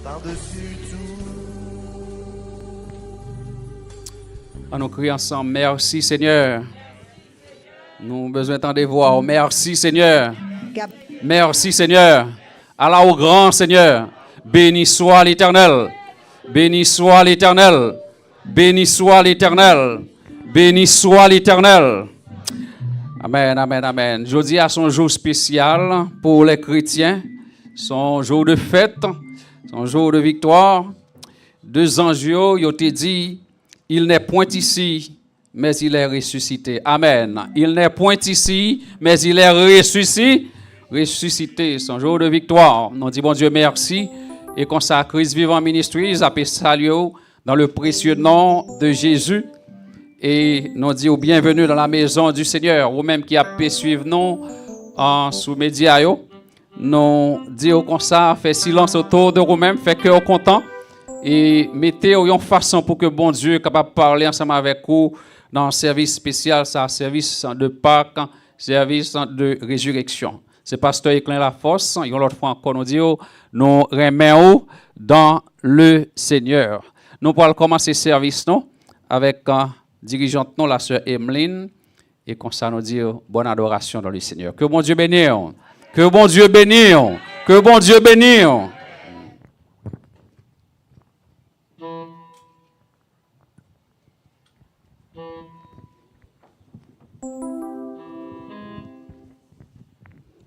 par-dessus tout. Nous crions ensemble, merci Seigneur. Nous avons besoin d'entendre des voix. Merci Seigneur. Merci Seigneur. Allah au grand Seigneur. Béni soit l'Éternel. Béni soit l'Éternel. Béni soit l'Éternel. Béni soit l'Éternel. Amen, amen, amen. Jeudi a son jour spécial pour les chrétiens. Son jour de fête. Son jour de victoire. Deux anges, ils ont dit, il n'est point ici, mais il est ressuscité. Amen. Il n'est point ici, mais il est ressuscité. Ressuscité, son jour de victoire. Nous disons, bon Dieu, merci. Et consacre Christ vivant ministry, appelle salut dans le précieux nom de Jésus. Et nous disons bienvenue dans la maison du Seigneur. Vous-même qui avez suivre nous en sous-média. Nous disons comme ça, fait silence autour de vous-même, fait cœur content. Et mettez en façon pour que bon Dieu soit capable de parler ensemble avec vous dans un service spécial, ça, service de Pâques, service de résurrection. C'est pasteur Éclain La Force. Et l'autre fois encore, nous disons, nous remettons dans le Seigneur. Nous pourrons commencer le service nous, avec dirigeante nous, la sœur Emeline. Et comme ça, nous disons, bonne adoration dans le Seigneur. Que bon Dieu bénisse. Que bon Dieu bénisse. Que bon Dieu bénisse.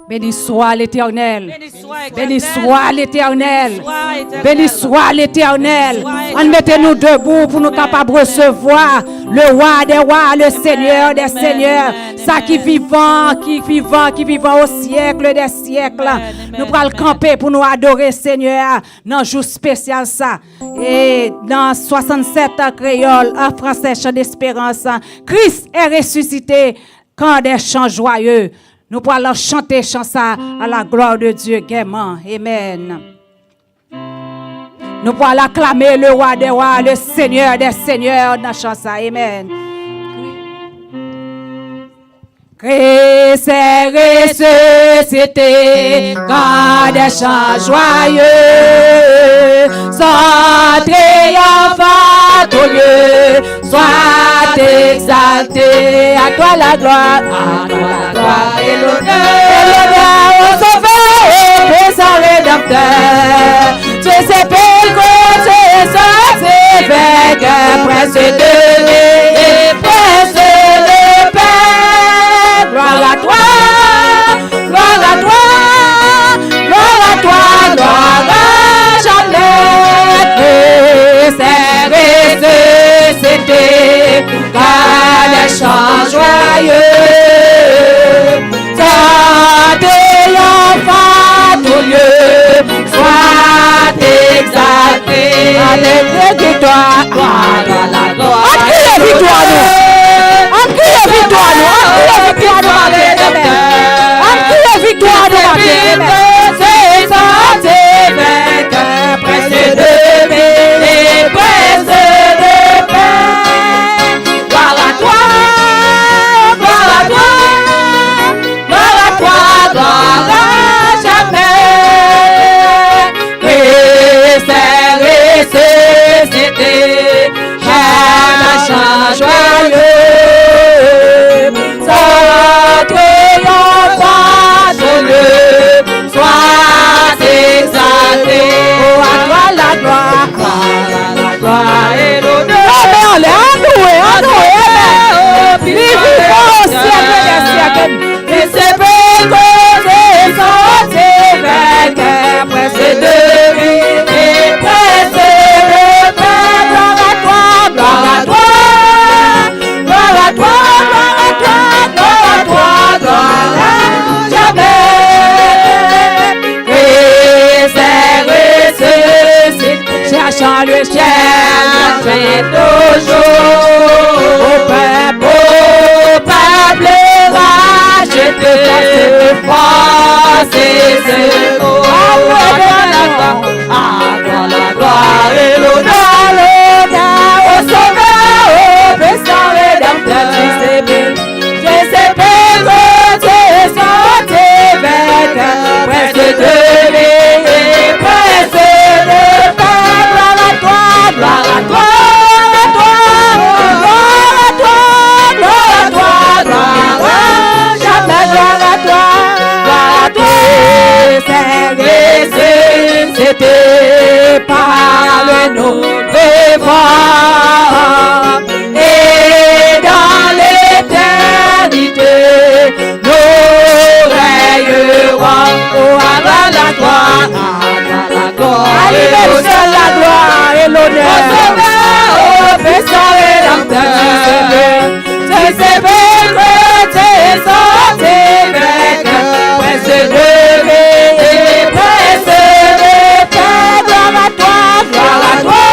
Béni soit l'Éternel. Béni soit l'Éternel. Béni soit l'Éternel. On mettez-nous debout pour nous capables de recevoir le roi des rois, le Seigneur des seigneurs. Ça qui vivant au siècle des siècles. Nous allons camper pour nous adorer Seigneur dans un jour spécial ça. Et dans 67 créole, en français, chant d'espérance, Christ est ressuscité quand des chants joyeux. Nous pourrons chanter chant ça à la gloire de Dieu gaiement. Amen. Nous pourrons acclamer le roi des rois, le Seigneur des seigneurs dans chant ça. Amen. Christ est ressuscité quand des chants joyeux sont triomphants au lieu. Sois exalté, à toi la gloire, et l'honneur au Sauveur et son Rédempteur. Tu sais que sorti vainqueur, prince de vie, prince de paix. Gloire à toi, gloire à toi, gloire à toi, gloire à jamais. Christ est ressuscité, car les chants joyeux, tant triomphant au lieu, soit exalté. Alléluia, victoire, gloire à la gloire. On crie la victoire, nous. On crie la victoire, nous. On crie la victoire, nous. On crie la victoire, nous. C'est sorti vainqueur, prince de vie, prince de paix. Gloire à toi, gloire à toi, gloire à toi, gloire à jamais. Christ est ressuscité, un chant joyeux, soit triomphant au lieu, soit exalté. Oh, à toi la gloire, la gloire et l'honneur. Amen, loué, vivons au siècle des siècles. Et c'est pour causer sorti vainqueur, prince de vie et prince de paix. Gloire à toi, gloire à toi, gloire à toi, gloire à toi, gloire à toi, gloire à jamais. Christ est ressuscité, cherchant le ciel, fait toujours au peuple racheté, force et secours. À toi la gloire et l'honneur, au Sauveur, au puissant Rédempteur. Je sais pas que tu es sorti vainqueur, prince de vie, prince de par nos devoirs et dans l'éternité nous rayerons à la gloire, à l'universel la gloire et l'honneur au puissant rédempteur. C'est votre santé presse de vie, presse de paix, gloire à toi, gloire à toi,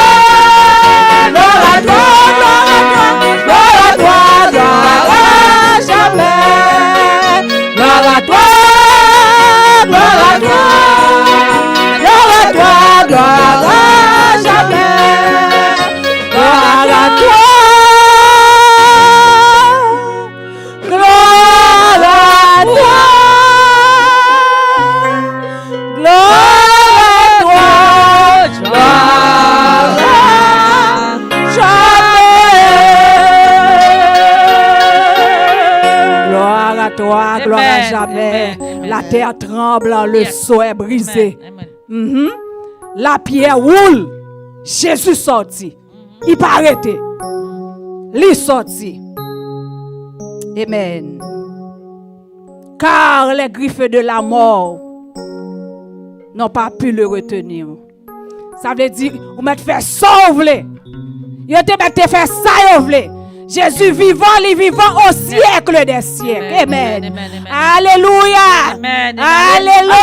gloire à toi, gloire à toi, gloire à jamais, gloire à toi, gloire à toi, gloire à toi, gloire à jamais, gloire à toi. Gloire à jamais. La terre tremble, le seau est brisé. La pierre roule. Jésus sorti. Il pas arrêté. Il sorti. Amen. Car les griffes de la mort n'ont pas pu le retenir. Ça veut dire, vous m'êtes fait sauver. Vous m'êtes fait sauver. Jésus vivant, il vivant au siècle des siècles. Amen. Alléluia. Alléluia.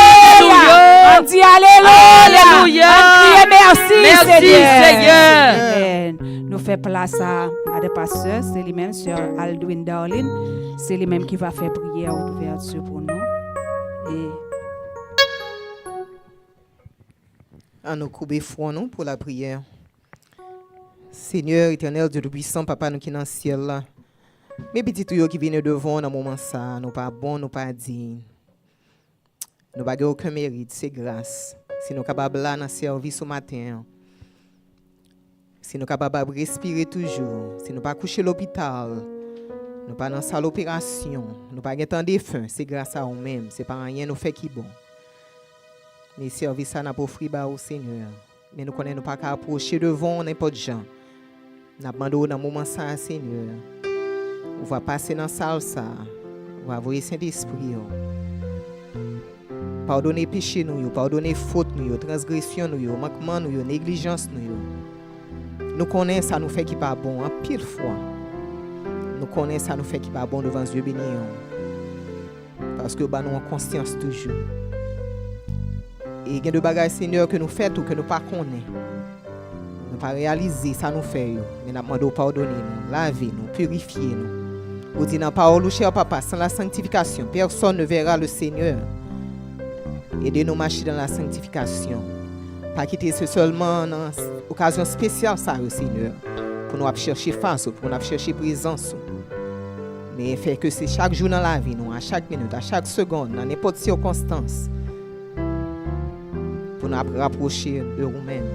On dit Alléluia. On crie merci Seigneur. Amen. Nous faisons place à des pasteurs. C'est lui-même, Sœur Aldwin Darlin. C'est lui-même qui va faire prière d'ouverture pour nous. Et à nous couper foi nous pour la prière. Seigneur éternel, Dieu tout-puissant, Papa, nous qui dans le ciel là. Mes petits tuyaux qui viennent devant dans moment ça, nous pas bons, nous pas dignes. Nous n'avons aucun mérite, c'est grâce. Si nous sommes capables là dans le service ce matin, si nous sommes capables de respirer toujours, si nous ne pas coucher à l'hôpital, nous ne pas dans la salle d'opération, nous ne pas temps de faim, c'est grâce à nous-mêmes, c'est pas rien nous fait qui bon. Les services n'a pas offert au Seigneur, mais nous connaissons pas qu'à approcher devant n'importe gens. Nous abandonnons dans le moment ça, Seigneur. On va passer dans la salle ça, on va envoyer Saint-Esprit. Pardonnez péché nous, pardonnez faute nous, transgression nous, manquement nous, négligence nous. Nous connaissons ça nous fait qui pas bon en pile fois. Nous connaissons ça nous fait qui pas bon devant Dieu béni. Parce que nous avons conscience toujours. Et il y a des bagages Seigneur que nous faisons ou que nous ne connaissons pas. Nous ne pas réaliser ça nous fait. Mais nous demandons pardonner nous, laver nous, purifier nous. Vous dites dans la parole, cher Papa, sans la sanctification, personne ne verra le Seigneur. Aidez-nous à marcher dans la sanctification. Pas quitter ce seulement dans occasion spéciale, ça, Seigneur. Pour nous chercher face, pour nous chercher présence. Mais faire que c'est chaque jour dans la vie, nous, à chaque minute, à chaque seconde, dans n'importe quelle circonstance. Pour nous rapprocher de nous-mêmes.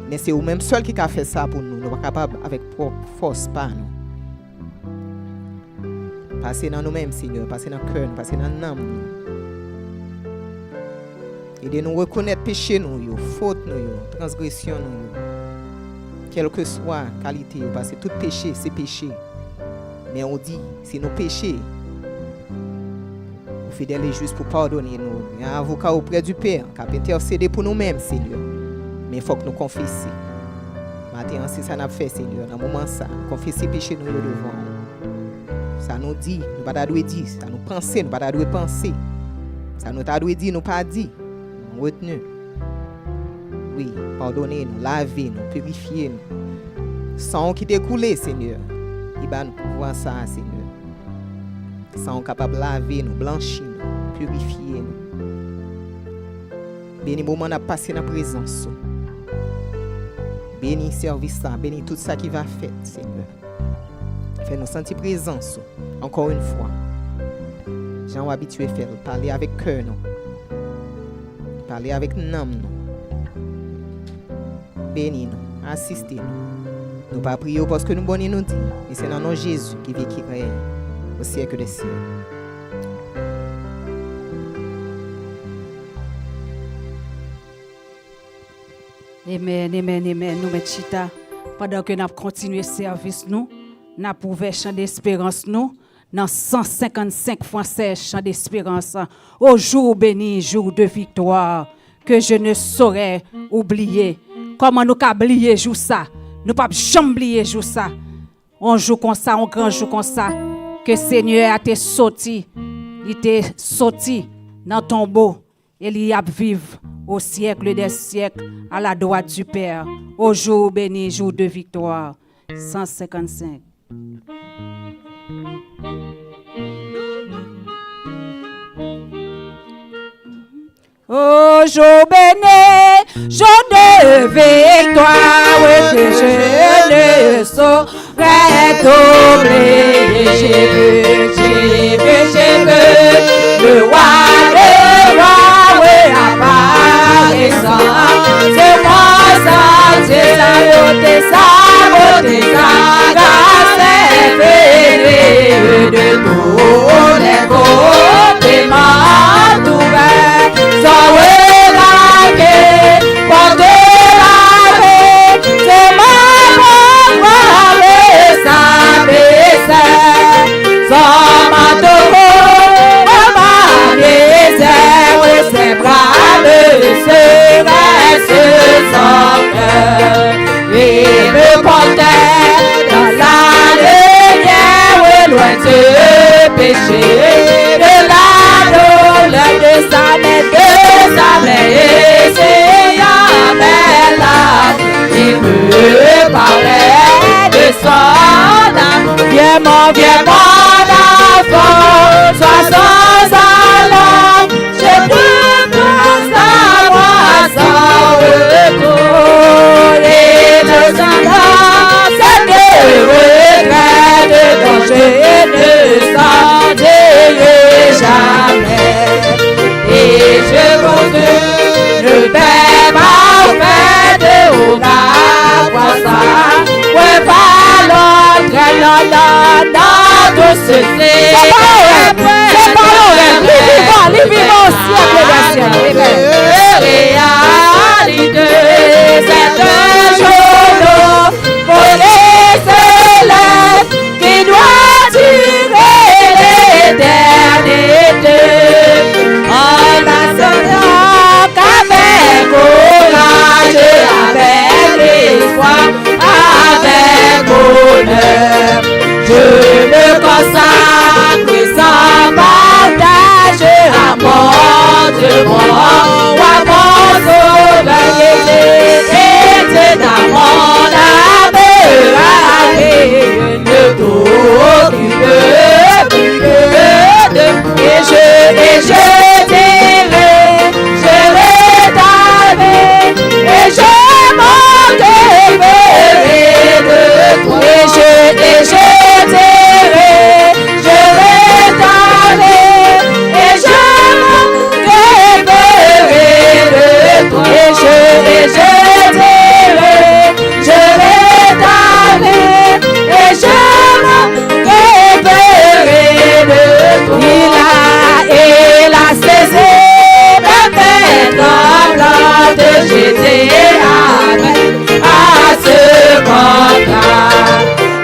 Mais c'est vous-même seul qui a fait ça pour nous. Nous ne sommes pas capables avec propre force, pas nous. Passez dans nous-mêmes, Seigneur. Passez dans le cœur, passez dans l'âme. Aidez-nous à reconnaître péché, nous, faute, nous, transgression. Nous. Quelle que soit la qualité, parce que tout péché, c'est péché. Mais on dit, si nous péchons, nous fidèles et justes pour pardonner nous. Il y a un avocat auprès du Père qui a intercédé pour nous-mêmes, Seigneur. Mais il faut que nous confessions. Maintenant, c'est ça qu'on a fait, Seigneur. Dans le moment ça, confesser péché nous devant. Ça nous dit, nous ne pouvons pas dire. Ça nous pense, nous ne pouvons pas penser. Ça nous a dit, nous pas dit. Nous retenu. Oui, pardonnez-nous, lavez-nous, purifiez-nous. Sans qui découle, Seigneur. Il va nous pouvoir ça, Seigneur. Sans capable de laver nous, blanchir nous, purifier nous. Béni moment à passer dans la présence. Béni service ça, béni tout ça qui va faire, Seigneur. Fais-nous sentir présence encore une fois. Jean habitué faire parler avec cœur nous. Parler avec l'âme nous. Béni nous, assistez nous. Nous pas prier parce que nous bonnes nous dit, et c'est dans nom Jésus qui vit qui règne au siècle des siècles. Amen, amen, amen. Nous mettons chita. Pendant que nous continuons le service, nous avons ouvert chant d'espérance, nous, dans 155 français, chant d'espérance. Au jour béni, jour de victoire, que je ne saurais oublier. Comment nous avons oublié jour ça? Nous ne pouvons jamais oublier jour ça. On joue comme ça, on grand joue comme ça. Que Seigneur a été sorti. Il était sorti dans ton tombeau. Et il y a vivre au siècle des siècles à la droite du Père. Au jour béni, jour de victoire. 155. Au jour béni, jour de victoire, oui, que je ne saurais t'oublier. J'ai vu, le roi des rois, oui, apparaissant. C'est moi, ça, c'est sa beauté, sa grâce est de tous les côtés, m'a ouvert. Sans regarder, porter la paix, c'est ma propre sa baissée. Sans ma tour, ma misère, oui, ses bras me seraient sans cœur. Il me portait dans la lumière, oui, loin du péché, de la douleur de sa et c'est un bel âge. Il me parlait de son âme. Viens mon enfant, sois sans alarme. J'ai plus de savoir sans retour. Et de sa grâce, c'est de regrets, dont je ne sentirai jamais. Et je continue le père parfait de Oga ça. Ouais, pas l'autre, non, tout ceci. C'est pas l'autre, les vivants au siècle des siècles. Réalité, c'est un jour pour les célèbres qui doit tirer l'éternité. Avec courage, avec l'espoir, avec bonheur, je me consacre sans partage à mon Dieu, à mon sauveur, et j'ai été dans mon âme de t'occuper et je dirai, je vais t'aimer et je m'occuperai de toi. Et je dirai, je vais t'aimer et je m'occuperai de toi. Et je dirai, je vais t'aimer et je m'occuperai de toi. Il a cessé de mettre de j'étais à ce contrat.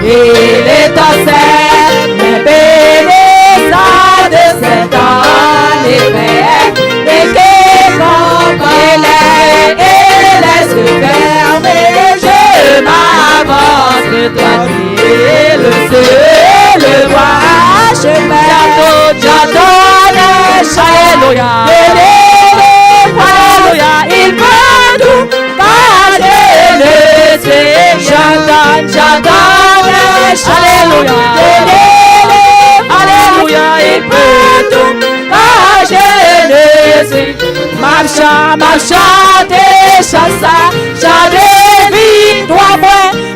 Il est en scène, mais bénissant de cette année faite, mais qui comprend et laisse fermer, je m'avance de toi qui est le seul, le roi, je m'attends, alléluia, alléluia, il peut tout cacher le ciel, j'entends, alléluia, alléluia, il peut tout cacher le ciel, marchant, et chassa, de victoire,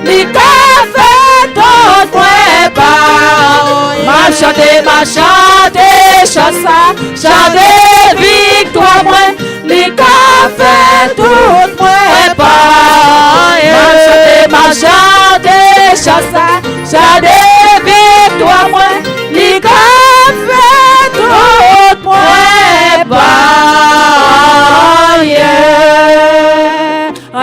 les cafés, ton point pas, marchant, chassa, de victoire, les cafés, tout point pas, marchant, chassa, de victoire, les cafés, tout point pas.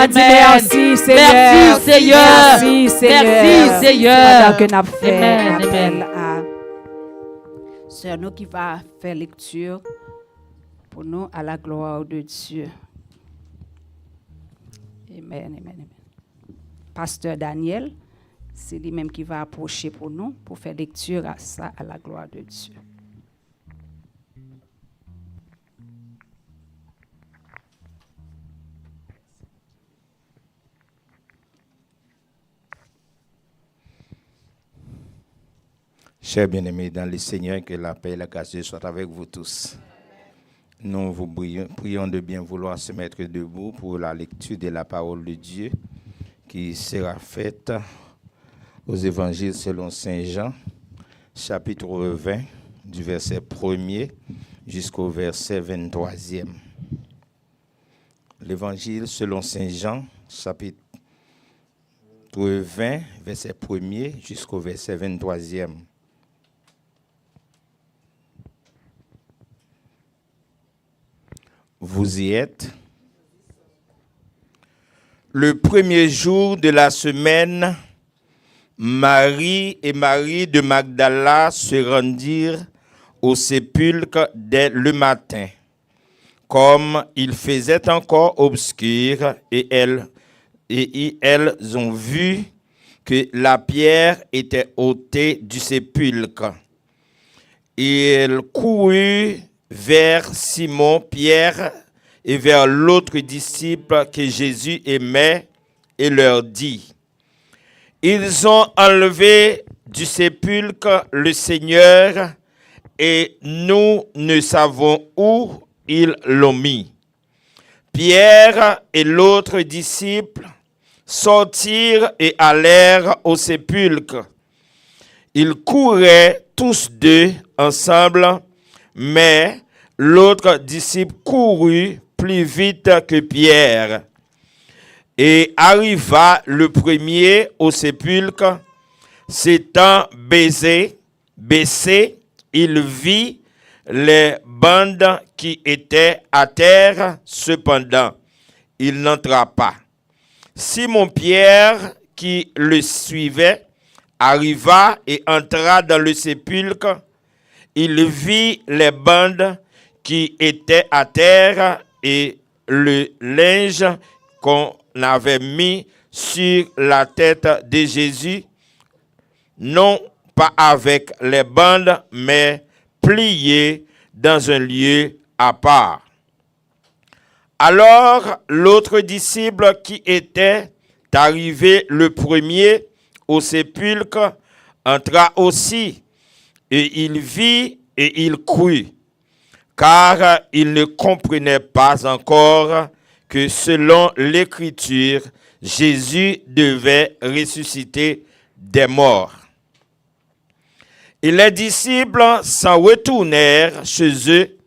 dit merci, Seigneur. Merci, Seigneur. Merci, Seigneur. Merci, Seigneur. Pendant que nous avons fait Amen, appel à Sœur nous qui va faire lecture pour nous à la gloire de Dieu. Amen, amen, amen. Pasteur Daniel, c'est lui-même qui va approcher pour nous pour faire lecture à ça à la gloire de Dieu. Chers bien-aimés dans le Seigneur, que la paix et la grâce de Dieu soient avec vous tous. Nous vous prions de bien vouloir se mettre debout pour la lecture de la parole de Dieu qui sera faite aux évangiles selon Saint Jean, chapitre 20, du verset 1er jusqu'au verset 23e. L'évangile selon Saint Jean, chapitre 20, verset 1er jusqu'au verset 23e. Vous y êtes. Le premier jour de la semaine, Marie et Marie de Magdala se rendirent au sépulcre dès le matin, comme il faisait encore obscur, et elles ont vu que la pierre était ôtée du sépulcre. Et elles coururent vers Simon-Pierre et vers l'autre disciple que Jésus aimait et leur dit: ils ont enlevé du sépulcre le Seigneur et nous ne savons où ils l'ont mis. Pierre et l'autre disciple sortirent et allèrent au sépulcre. Ils couraient tous deux ensemble, mais l'autre disciple courut plus vite que Pierre et arriva le premier au sépulcre. S'étant baissé, il vit les bandes qui étaient à terre. Cependant, il n'entra pas. Simon-Pierre, qui le suivait, arriva et entra dans le sépulcre. Il vit les bandes qui étaient à terre et le linge qu'on avait mis sur la tête de Jésus, non pas avec les bandes, mais plié dans un lieu à part. Alors l'autre disciple qui était arrivé le premier au sépulcre entra aussi, et il vit et il crut, car il ne comprenait pas encore que selon l'Écriture, Jésus devait ressusciter des morts. Et les disciples s'en retournèrent chez eux.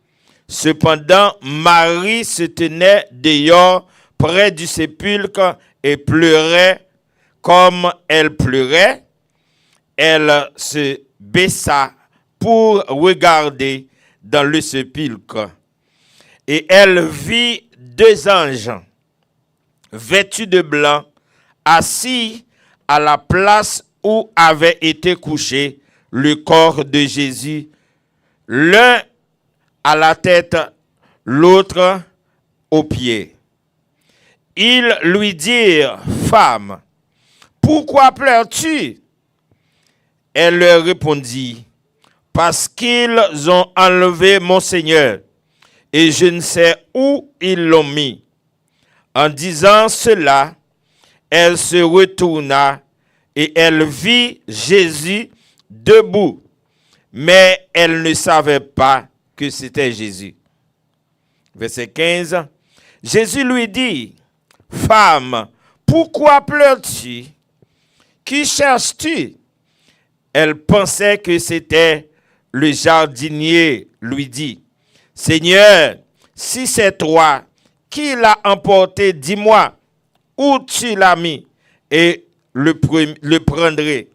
Cependant, Marie se tenait dehors près du sépulcre et pleurait. Comme elle pleurait, elle se baissa pour regarder dans le sépulcre. Et elle vit deux anges, vêtus de blanc, assis à la place où avait été couché le corps de Jésus, l'un à la tête, l'autre aux pieds. Ils lui dirent: femme, pourquoi pleures-tu? Elle leur répondit: parce qu'ils ont enlevé mon Seigneur, et je ne sais où ils l'ont mis. En disant cela, elle se retourna et elle vit Jésus debout, mais elle ne savait pas que c'était Jésus. Verset 15. Jésus lui dit: femme, pourquoi pleures-tu? Qui cherches-tu? Elle pensait que c'était le jardinier. Lui dit: Seigneur, si c'est toi qui l'as emporté, dis-moi où tu l'as mis et le prendrai.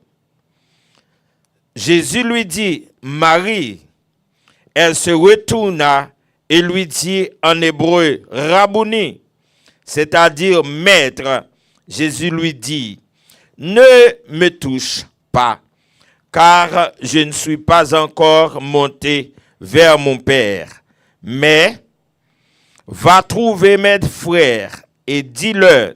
Jésus lui dit: Marie. Elle se retourna et lui dit en hébreu: Rabouni, c'est-à-dire maître, Jésus lui dit, ne me touche pas, car je ne suis pas encore monté vers mon Père, mais va trouver mes frères et dis-leur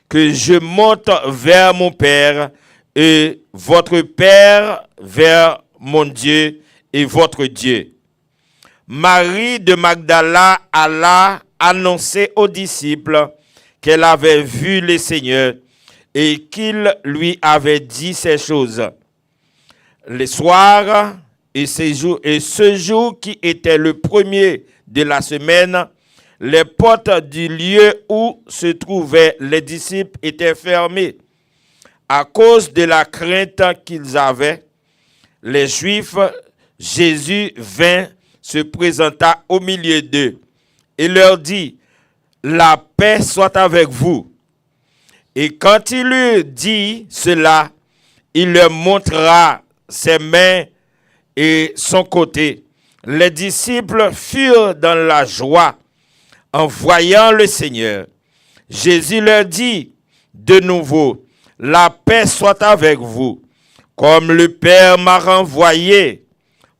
que je monte vers mon Père et votre Père, vers mon Dieu et votre Dieu. Marie de Magdala alla annoncer aux disciples qu'elle avait vu le Seigneur et qu'il lui avait dit ces choses. Le soir et ce jour qui était le premier de la semaine, les portes du lieu où se trouvaient les disciples étaient fermées. À cause de la crainte qu'ils avaient, les Juifs, Jésus vint, se présenta au milieu d'eux et leur dit, « La paix soit avec vous. » Et quand il eut dit cela, il leur montra ses mains et son côté. Les disciples furent dans la joie en voyant le Seigneur. Jésus leur dit de nouveau, « La paix soit avec vous. Comme le Père m'a renvoyé,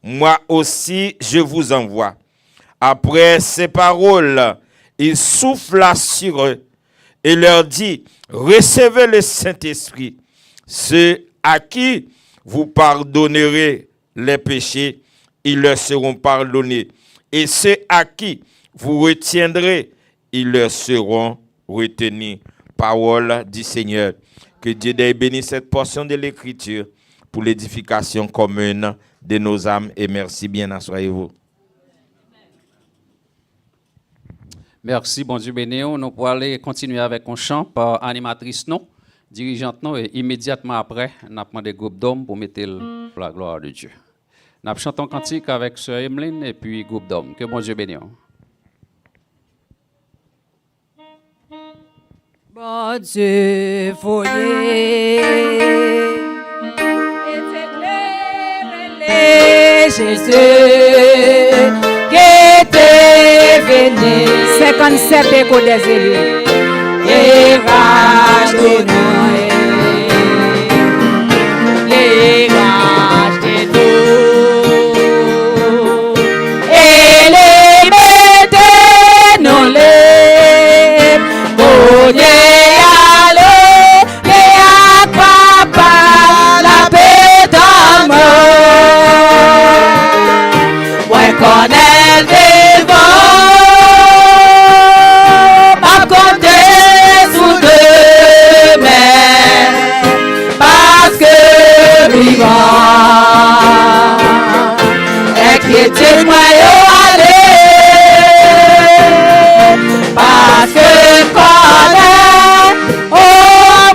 moi aussi je vous envoie. » Après ces paroles, il souffla sur eux et leur dit, « Recevez le Saint-Esprit. Ceux à qui vous pardonnerez les péchés, ils leur seront pardonnés. Et ceux à qui vous retiendrez, ils leur seront retenus. » Parole du Seigneur. Que Dieu bénisse cette portion de l'Écriture pour l'édification commune de nos âmes. Et merci bien, assoyez-vous. Merci, bon Dieu béni. Nous pourrons aller continuer avec un chant par animatrice non, dirigeante non, et immédiatement après, nous avons des groupes d'hommes pour mettre pour la gloire de Dieu. Nous chantons un cantique avec Sœur Emeline et puis groupe d'hommes. Que bon Dieu bénisse. Bon Dieu, voyez, et Jésus, qui était venu, 57 échos des élus, et racheté nous, et racheté nous, et les mettez nous les bonniers. Inquiétez-moi parce que on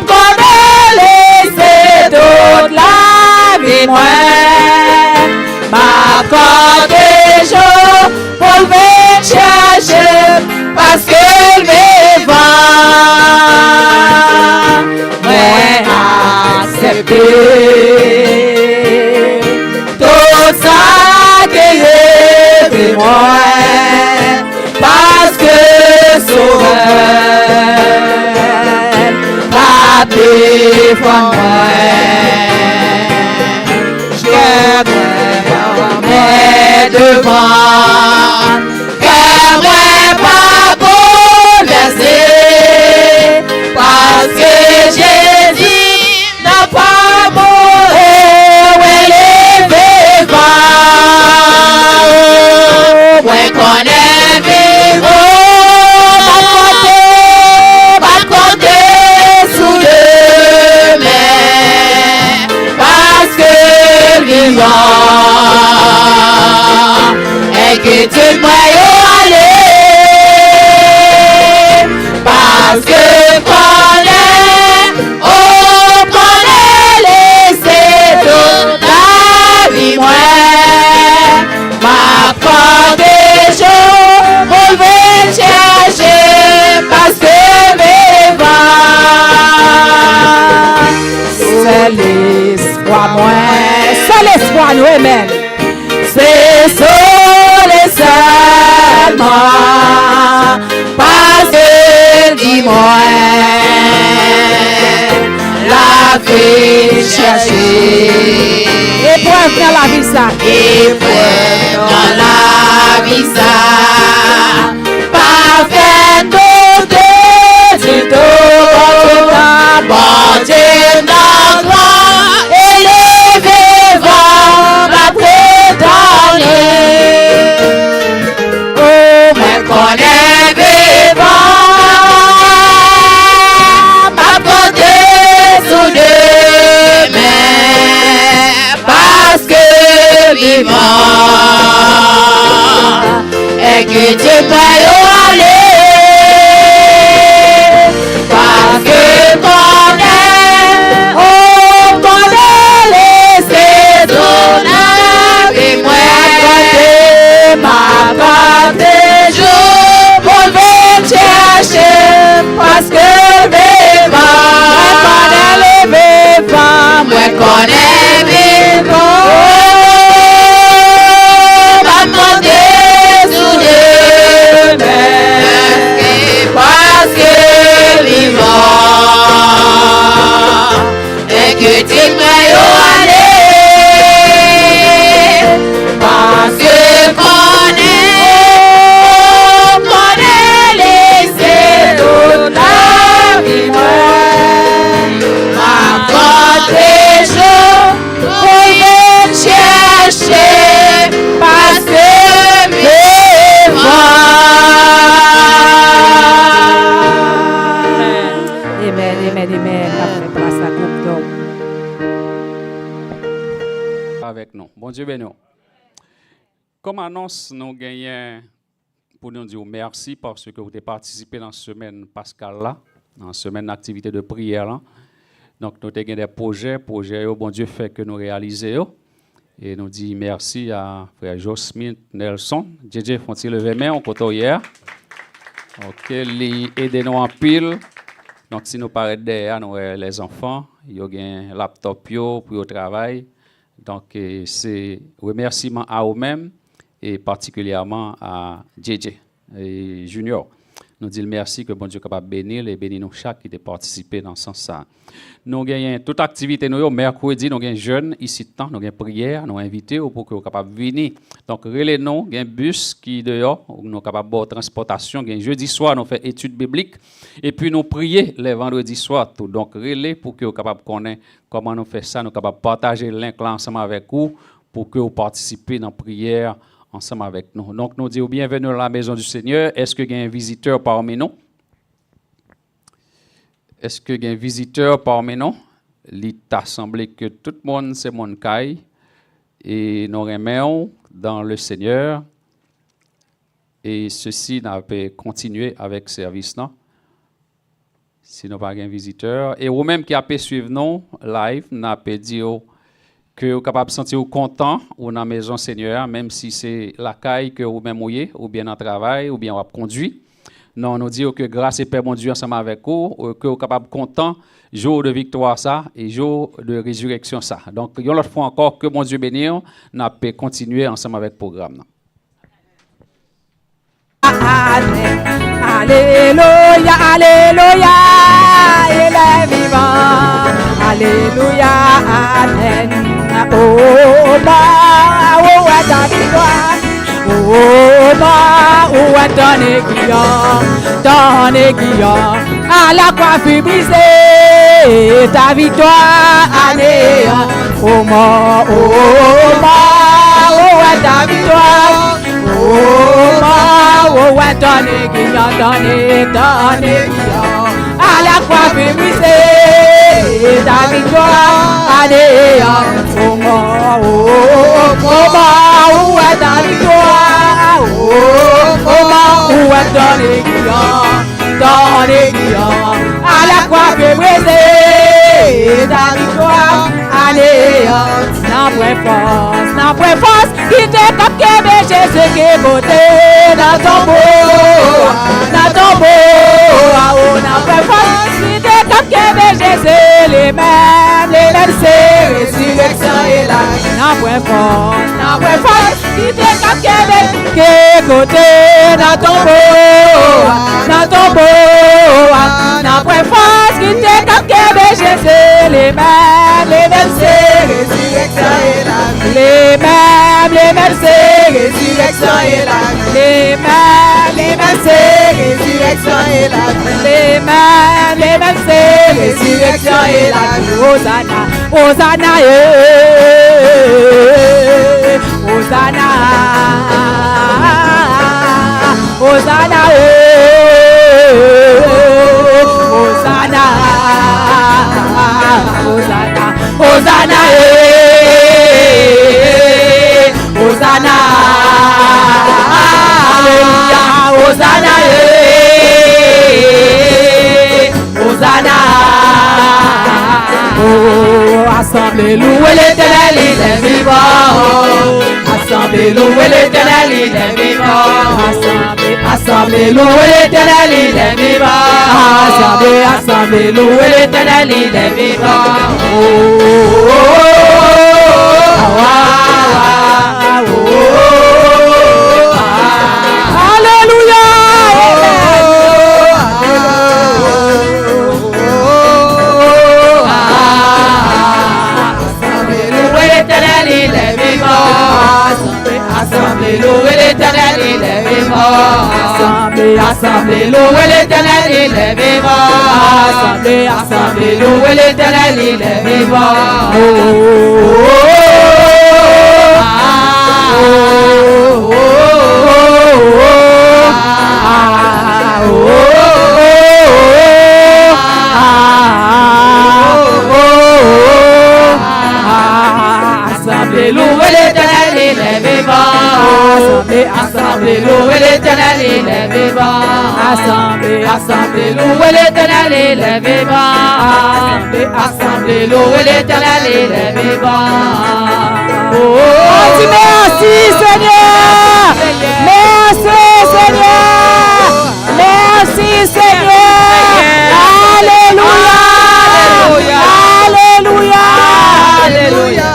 connaît laisser d'autres la vie moi ma corps des jours pour me chercher parce que le vent moi accepter tout ça moi, parce que sauveur a défendu moi, je me devant, car moi pas bouleversé, parce que Jésus n'a pas mouru, elle est vivante. Ouais, qu'on est vivant, va compter sous le mer, parce que vivant, et que tu m'as aller, parce que on connaît laissé toute la vie, moi, ma part des jours, on veut chercher parce que mes vents, c'est l'espoir, moi, c'est l'espoir, nous, amen. C'est seul et seulement parce que vie moi, la vie chercher. Épreuve dans la vie ça. Épreuve dans la vie ça. Parfait tout du tout. Bon Dieu dans gloire. Élevé vent la prétendue. Oh, mais qu'on est vivant. Ma côté sous deux mains. Parce que vivant. Et que tu peux aller. Parce que connaît, oh, connaît laissé ton âme, moi, ma côté, je vais chercher, parce que vivant, moi, connaît vivant, ma côté, sous deux mains, parce que vivant, et que tu peux aller, parce que connaît laissé toute la vie, ma côté chaud, pour chercher, parce que vivant. Amen. Après place la coupe d'eau. Avec nous. Bon Dieu béni. Comme annonce, nous gagnons pour nous dire merci parce que vous avez participé dans la semaine Pascal là, dans la semaine d'activité de prière là. Donc nous avons des projets, bon Dieu fait que nous réalisons. Et nous disons merci à frère Josmith Nelson. JJ font-ils lever main au côté hier. OK, les aider nous en pile. Donc si nous parlons derrière nous les enfants, ils ont un laptop pour le travail. Donc c'est remerciement à eux-mêmes et particulièrement à JJ et Junior. Nous disons merci que bon Dieu est capable de bénir et bénir nous chaque qui a participé dans ce sens. Nous avons toute activité, nous mercredi, nous avons jeunes ici, nous avons prière, nous avons invité pour que vous capable de venir. Donc, relais nous, nous avons un bus qui est dehors, nous sommes capables de transportation. Jeudi soir, nous faisons études bibliques et puis nous prions les vendredis soir. Donc, relais pour que vous capable de connaître comment nous faisons ça, nous sommes capables de partager le lien ensemble avec vous pour que vous participez dans la prière ensemble avec nous. Donc, nous disons bienvenue à la maison du Seigneur. Est-ce qu'il y a un visiteur parmi nous? Est-ce qu'il y a un visiteur parmi nous? Il t'a semblé que tout le monde, c'est mon caille. Et nous remettons dans le Seigneur. Et ceci n'a pas continué avec ce service. Si nous n'avons pas un visiteur. Et vous-même qui avez suivi nous live, nous avons dit que vous êtes capable de sentir content ou dans la maison Seigneur, même si c'est la caille que vous-même mouillez, ou bien dans le travail, ou bien vous avez conduit. Non, nous disons que grâce et Père mon Dieu ensemble avec vous, que vous êtes capable de content, jour de victoire ça, et jour de résurrection ça. Donc, une autre fois encore, que mon Dieu bénisse, nous peut continuer ensemble avec le programme. Alléluia, alléluia, il est vivant. Alléluia, amen. Oh, bah, où est ta victoire? Oh, bah, où est ton aiguillon, à la coiffe brisée, ta victoire anéant. Oh, bah, où est ta victoire? Oh, bah, où est ton aiguillon, à la coiffe brisée, ta victoire anéant. Oh, bah, où est ta victoire? Où est ton aiguillon, à la coiffe brisée, ta victoire anéante. N'a point force, qui te comme que Jésus qui est beauté dans ton beau, n'a point force, qui te comme qu'aime Jésus, les mêmes, c'est résurrection et la vie. N'a point force, qui te cap qu'aime, côté, dans ton beau, n'a point force, qui te cap qu'aime Jésus, les mêmes, c'est résurrection et la vie. Les mêmes, c'est résurrection et la vie. Les mêmes, c'est résurrection et la vie. Les mêmes, c'est résurrection et la vie. Hosanna, Hosanna, Hosanna, Hosanna, Hosanna, Hosanna, Hosanna, Hosanna, Alléluia, Hosanna, Hosanna. Oh, assemblez, louez l'Éternel, il est vivant. Assemblez, louez l'Éternel, il est vivant. Assemblez, louez l'Éternel, il est vivant. Assemblez, louez l'Éternel, il est vivant. Alléluia. Assemblée, louez l'Éternel, il est vivant. Assemblée, louez l'Éternel, il est vivant. Assemblée, louez l'Éternel, il est vivant. Assemblée, louez l'Éternel, il est vivant. Assemblée, louez l'Éternel, il est vivant. Assemblée, louez l'Éternel, il est vivant. Assemblée, louez l'Éternel, il est vivant. Oh, dis merci Seigneur. Merci Seigneur. Merci Seigneur. Alléluia. Alléluia. Alléluia.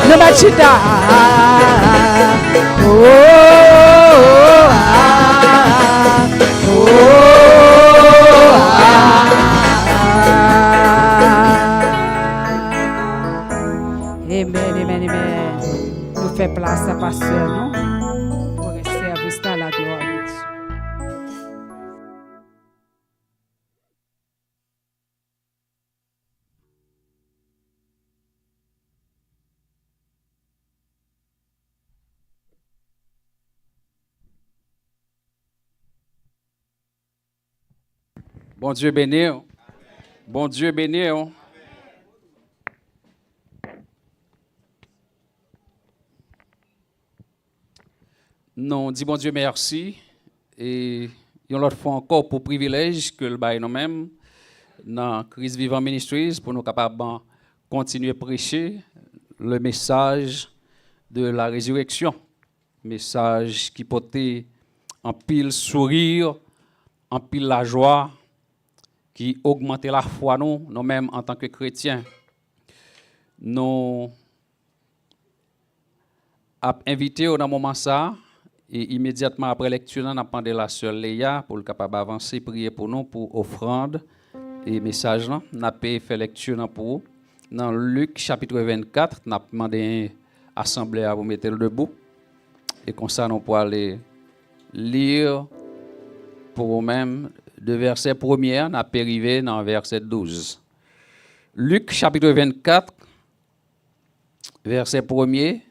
No machita. Amen. Nous fait place à pasteur, non? Pour le service à la gloire de Dieu. Bon Dieu béni. Bon Dieu béni. Non, dis bon Dieu merci. Et une autre fois encore pour privilège que le bail nous-mêmes dans Christ Vivant Ministries pour nous capables de continuer à prêcher le message de la résurrection. Message qui portait en pile sourire, en pile la joie, qui augmentait la foi nous-mêmes en tant que chrétiens. Nous avons invité au moment ça, et immédiatement après lecture, nous avons demandé la sœur Léa pour le capable d'avancer, prier pour nous, pour offrande et message. Nous avons fait lecture pour vous. Dans Luc chapitre 24, nous avons demandé à l'assemblée à vous mettre le debout. Et comme ça, nous pouvons aller lire pour vous-même de verset 1er, nous avons arrivé dans verset 12. Luc chapitre 24, verset 1er,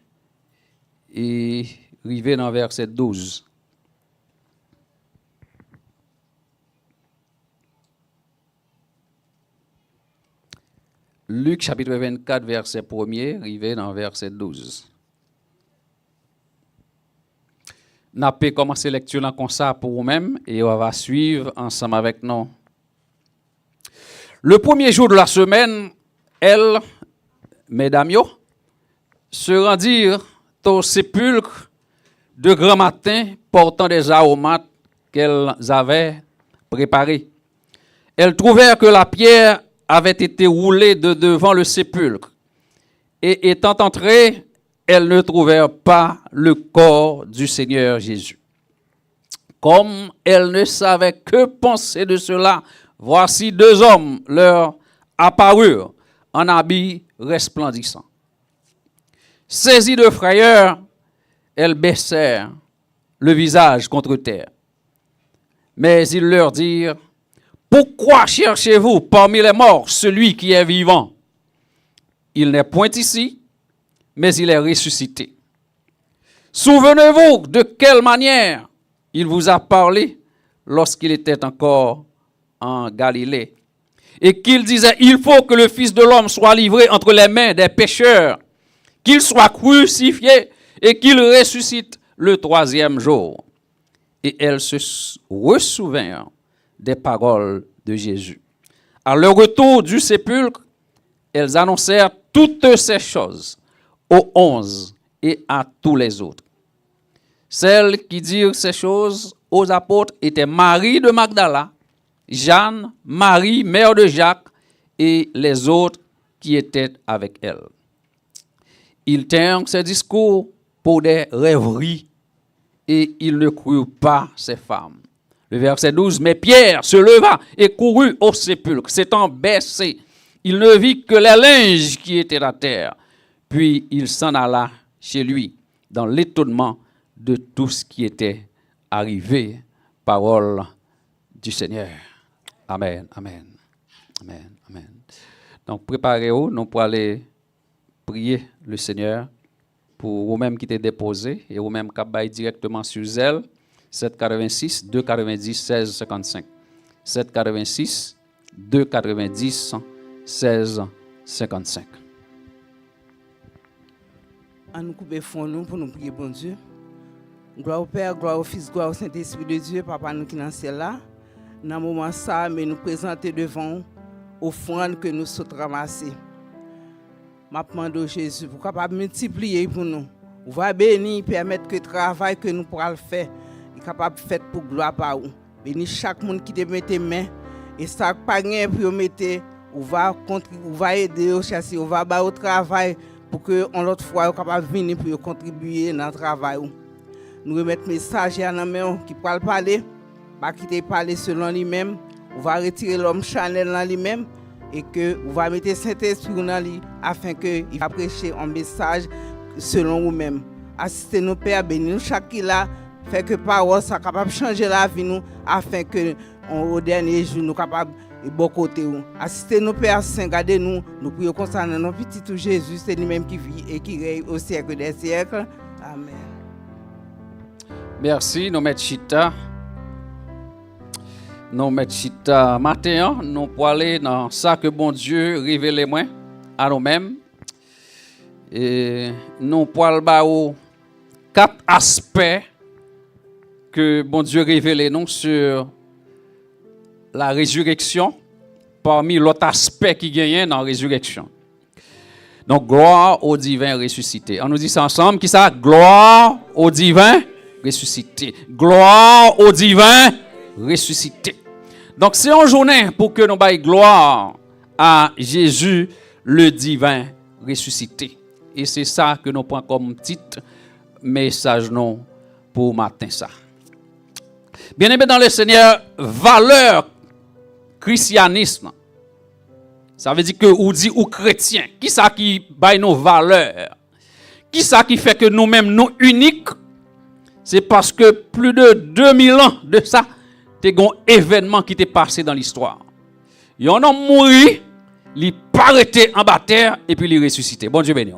et arrivé dans verset 12. Luc chapitre 24, verset 1er, arrivé dans verset 12. Nous avons commencé la lecture comme ça pour vous-même et on va suivre ensemble avec nous. Le premier jour de la semaine, elles, mesdames, se rendirent au sépulcre de grand matin portant des aromates qu'elles avaient préparés. Elles trouvèrent que la pierre avait été roulée de devant le sépulcre. Et étant entrées, elles ne trouvèrent pas le corps du Seigneur Jésus. Comme elles ne savaient que penser de cela, voici 2 hommes leur apparurent en habits resplendissants. Saisies de frayeur, elles baissèrent le visage contre terre. Mais ils leur dirent, « Pourquoi cherchez-vous parmi les morts celui qui est vivant? Il n'est point ici, mais il est ressuscité. Souvenez-vous de quelle manière il vous a parlé lorsqu'il était encore en Galilée. Et qu'il disait, il faut que le Fils de l'homme soit livré entre les mains des pécheurs, qu'il soit crucifié et qu'il ressuscite le 3e jour. » Et elles se ressouvinrent des paroles de Jésus. À leur retour du sépulcre, elles annoncèrent toutes ces choses aux 11 et à tous les autres. Celles qui dirent ces choses aux apôtres étaient Marie de Magdala, Jeanne, Marie, mère de Jacques, et les autres qui étaient avec elle. Ils tinrent ces discours pour des rêveries, et ils ne crurent pas ces femmes. Le verset 12, mais Pierre se leva et courut au sépulcre, s'étant baissé. Il ne vit que les linges qui étaient à terre. Puis il s'en alla chez lui, dans l'étonnement de tout ce qui était arrivé. Parole du Seigneur. Amen, amen, amen, amen. Donc préparez-vous, nous pour aller prier le Seigneur pour vous-même qui êtes déposé et vous-même qui baillez directement sur Zelle, 786 290 16 55. 786 290 16 55. À nous couper fond nous pour nous prier, bon Dieu. Gloire au Père, gloire au Fils, gloire au Saint-Esprit de Dieu, Papa nous qui dans le ciel là. Dans le moment ça, mais nous présenter devant offrande que nous sommes ramassés. Ma demande Jésus pour capable multiplier pour nous. On va bénir, permettre que le travail que nous pourrons faire est capable de faire pour gloire par vous. Bénis chaque monde qui te mette main et ça pas rien pour mettre, on va aider au chasser, on va battre au travail pour que on l'autre fois capable venir pour contribuer dans le travail. Nous remettre message à la main qui pourra parler, pas qui te parler selon lui-même, on va retirer l'homme charnel dans lui-même et que on va mettre Saint-Esprit dans lui afin que il va prêcher un message selon vous-même. Assistez nos pères, bénis nous chaque là, fait que parole soit capable de changer la vie nous afin que au dernier jour nous capable et bon côté où. Assistez nos pères saints, gardez nous, nous prions concernant nos petits tout Jésus, c'est lui-même qui vit et qui règne au siècle des siècles. Amen. Merci, nous mettons Chita. Nous mettons Chita matin, nous pour aller dans ça que bon Dieu révèle moi à nous-mêmes. Et nous pour aller 4 aspects que bon Dieu révèle nous sur la résurrection parmi l'autre aspect qui gagne dans la résurrection. Donc gloire au divin ressuscité. On nous dit ça ensemble, qui ça? Gloire au divin ressuscité. Gloire au divin ressuscité. Donc c'est une journée pour que nous baillons gloire à Jésus le divin ressuscité. Et c'est ça que nous prenons comme titre message non pour matin ça. Bien aimé dans le Seigneur, valeur christianisme. Ça veut dire que ou dit ou chrétien, qui ça qui baille nos valeurs? Qui ça qui fait que nous-mêmes nous uniques? C'est parce que plus de 2000 ans de ça, t'es un événement qui t'est passé dans l'histoire. Il y en a mouru, il paraît en bataille et puis il ressuscité. Bon Dieu béni.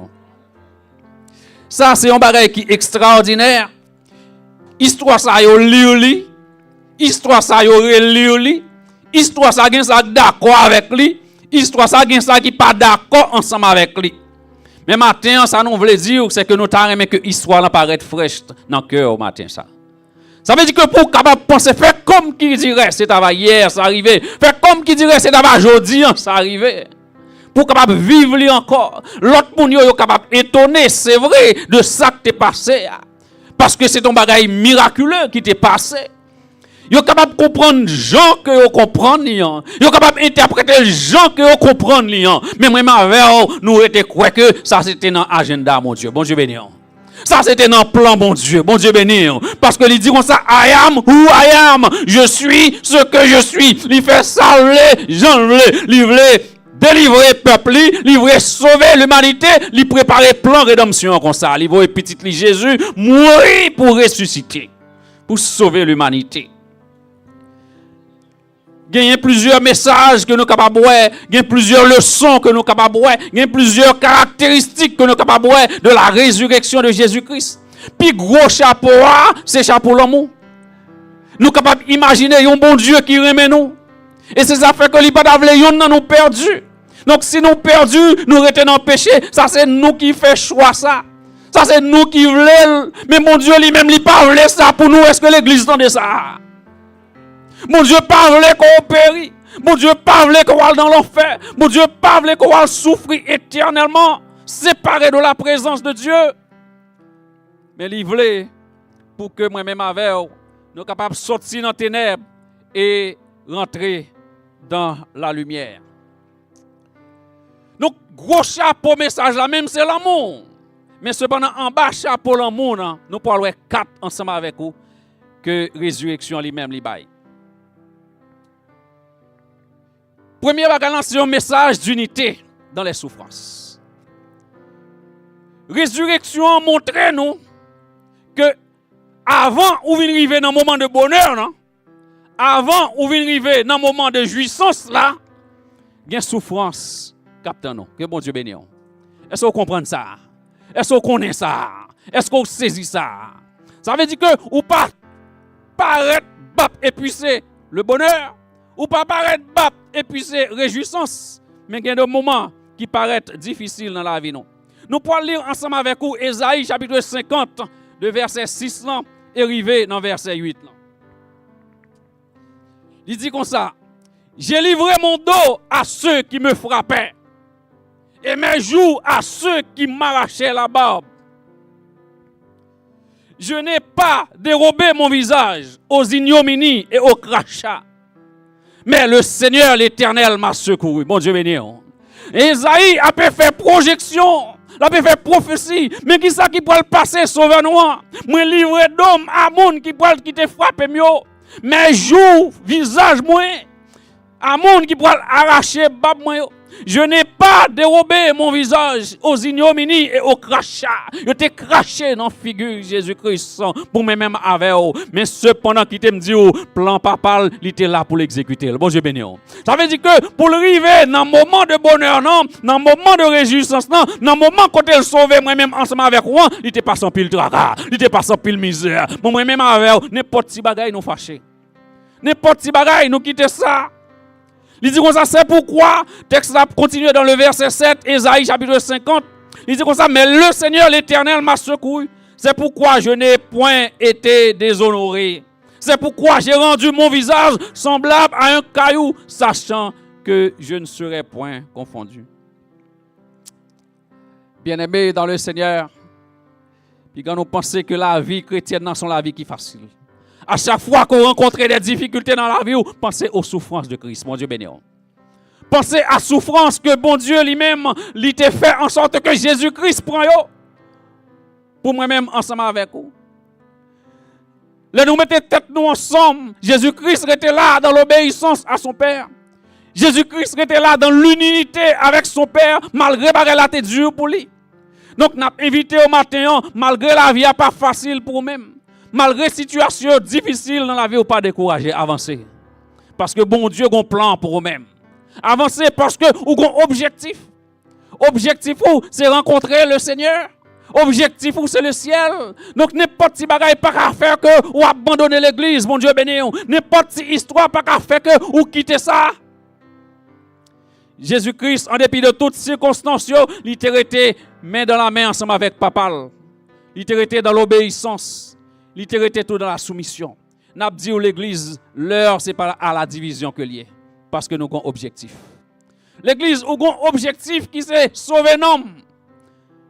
Ça c'est un bagage qui est extraordinaire. Histoire ça yo li, histoire ça yo li, histoire ça gen ça d'accord avec lui, histoire ça gen ça qui pas d'accord ensemble avec lui. Mais matin ça nous veut dire c'est que nous t'a aimé que histoire paraît fraîche dans cœur au matin ça. Ça veut dire que pour capable penser faire comme qui dirait c'est hier ça arrivé, faire comme qui dirait c'est aujourd'hui ça arrivé. Pour capable vivre li encore, l'autre monde yo capable étonné, c'est vrai de ça qui t'est passé. Parce que c'est un bagage miraculeux qui t'est passé. Yo capable de comprendre gens que yo comprendre lian. Yo capable d'interpréter gens que yo comprendre lian. Mais moi avec nous était quoi que ça c'était dans agenda mon Dieu. Bon Dieu béni. Ça c'était dans plan bon Dieu. Bon Dieu béni. Parce que il dit comme ça I am who I am. Je suis ce que je suis. Il fait salver Jean il voulait délivrer peuple, il voulait sauver l'humanité, il préparer plan rédemption comme ça. Il voulait petit Jésus mourir pour ressusciter, pour sauver l'humanité. Il y a plusieurs messages que nous sommes capables de voir, il y a plusieurs leçons que nous sommes capables de voir, il y a plusieurs caractéristiques que nous sommes capables de voir de la résurrection de Jésus-Christ. Puis gros chapeau, c'est chapeau l'amour. Nous sommes capables d'imaginer un bon Dieu qui remet nous. Et c'est ça fait que l'Ipa d'Avle yon nan nous perdu. Donc si nous perdu, nous restons dans le péché, ça c'est nous qui fait choix ça. Ça c'est nous qui voulons. Mais mon Dieu lui-même, il pas voulu ça pour nous. Est-ce que l'église tente ça? Mon Dieu pas voulu qu'on périt. Mon Dieu pas voulu qu'on aille dans l'enfer. Mon Dieu pas voulu qu'on aille souffrir éternellement, séparé de la présence de Dieu. Mais il voulait pour que moi-même avec nous sommes capables de sortir dans les ténèbres et rentrer dans la lumière. Donc, gros chapeau message là même, c'est l'amour. Mais cependant, en bas chapeau l'amour, nous parlons 4 ensemble avec vous que résurrection lui-même lui baille. Premier bagage, c'est un message d'unité dans les souffrances. Résurrection montre nous que avant ou venir arriver dans un moment de bonheur, non? Avant ou venir arriver dans un moment de jouissance là, il y a souffrance captant nous. Que bon Dieu bénisse. Est-ce que vous comprenez ça? Est-ce que vous connaissez ça? Est-ce que vous saisissez ça? Ça veut dire que ou pas paraître bap et puis c'est le bonheur, ou pas paraître bap et puis c'est réjouissance, mais il y a des moments qui paraissent difficiles dans la vie. Nous pouvons lire ensemble avec vous Ésaïe chapitre 50, de verset 6 là, et arriver dans verset 8 là. Il dit comme ça: j'ai livré mon dos à ceux qui me frappaient, et mes joues à ceux qui m'arrachaient la barbe. Je n'ai pas dérobé mon visage aux ignominies et aux crachats, mais le Seigneur l'Éternel m'a secouru. Bon Dieu béni. Esaïe a fait projection, a fait prophétie, mais qui ça qui peut le passer sauveur noir? Moi livré d'homme à monde qui peut qui te frappe mieux. Mes joues, visage moi, à monde qui peut arracher bab moi. Je n'ai pas dérobé mon visage aux ignominies et aux crachats. Je t'ai craché dans la figure Jésus-Christ pour moi-même avec eux. Mais cependant, qui te me dit, plan papal, il était là pour l'exécuter. Bon Dieu béni. Ça veut dire que pour arriver dans un moment de bonheur, dans un moment de réjouissance, dans un moment quand il sauve moi-même ensemble avec moi, il était pas sans pile tracas, il était pas sans pile misère. Moi-même avec eux, n'importe qui bagaille nous fâché. N'importe qui bagaille nous quitter ça. Il dit comme ça, c'est pourquoi, texte là continue dans le verset 7, Ésaïe chapitre 50. Il dit comme ça, mais le Seigneur l'Éternel m'a secouru. C'est pourquoi je n'ai point été déshonoré. C'est pourquoi j'ai rendu mon visage semblable à un caillou, sachant que je ne serai point confondu. Bien-aimés dans le Seigneur, puis quand nous pensons que la vie chrétienne n'est pas la vie qui est facile. À chaque fois qu'on rencontre des difficultés dans la vie, pensez aux souffrances de Christ, mon Dieu béni. Pensez à la souffrance que bon Dieu lui-même lui t'a fait en sorte que Jésus-Christ prend pour moi-même ensemble avec vous. Là nous mettons tête nous ensemble. Jésus-Christ était là dans l'obéissance à son Père. Jésus-Christ était là dans l'unité avec son Père malgré la tête dure pour lui. Donc nous avons invité au matin malgré la vie pas facile pour nous-mêmes. Malgré situation difficile dans la vie, ou pas décourager, avancez. Parce que bon Dieu a un plan pour vous-même. Avancez parce que vous avez un objectif. Objectif, c'est rencontrer le Seigneur. Objectif, c'est le ciel. Donc, n'importe qui bagaille pas qu'à faire que vous abandonnez l'église, bon Dieu béni. N'importe qui histoire pas qu'à faire que vous quittez ça. Jésus-Christ, en dépit de toutes circonstances, il était main dans la main ensemble avec Papa. Il était dans l'obéissance. Il était tout dans la soumission. N'a dit à l'église, l'heure c'est pas à la division que lié, parce que nous avons un objectif. L'église a un objectif qui c'est sauver l'homme.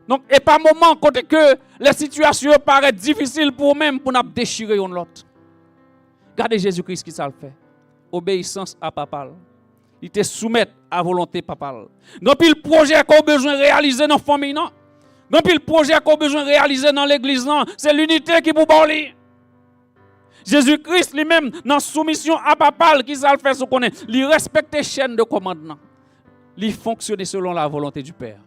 Donc, et pas moment côté que les situations paraissent difficiles pour même pour nous déchirer l'autre. Regardez Jésus-Christ qui ça le fait. Obéissance à papa. Il te soumet à volonté papa. Donc, il projet qu'on a besoin de réaliser dans la famille. Donc, il projet qu'on a besoin de réaliser dans l'église. C'est l'unité qui vous parle. Jésus-Christ lui-même, dans soumission à papa, qui ça le fait ce qu'on est. Il respecte les chaînes de commandement. Il fonctionne selon la volonté du Père.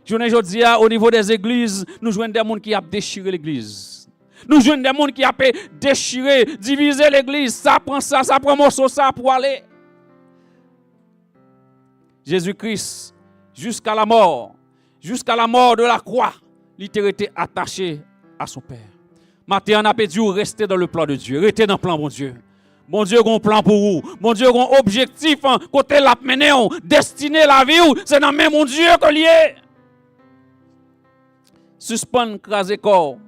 Je ne dis au niveau des églises, nous jouons des gens qui ont déchiré l'église. Nous jouons des gens qui ont déchiré, divisé l'église. Ça prend morceau ça pour aller. Jésus-Christ, jusqu'à la mort de la croix, il était resté attaché à son Père. Maintenant, on a dit rester dans le plan de Dieu, rester dans le plan de Dieu. Bon Dieu a un plan pour vous. Bon Dieu a un objectif, côté la mener, destiné la vie, c'est dans le même Dieu que lié. Suspendre, craser corps.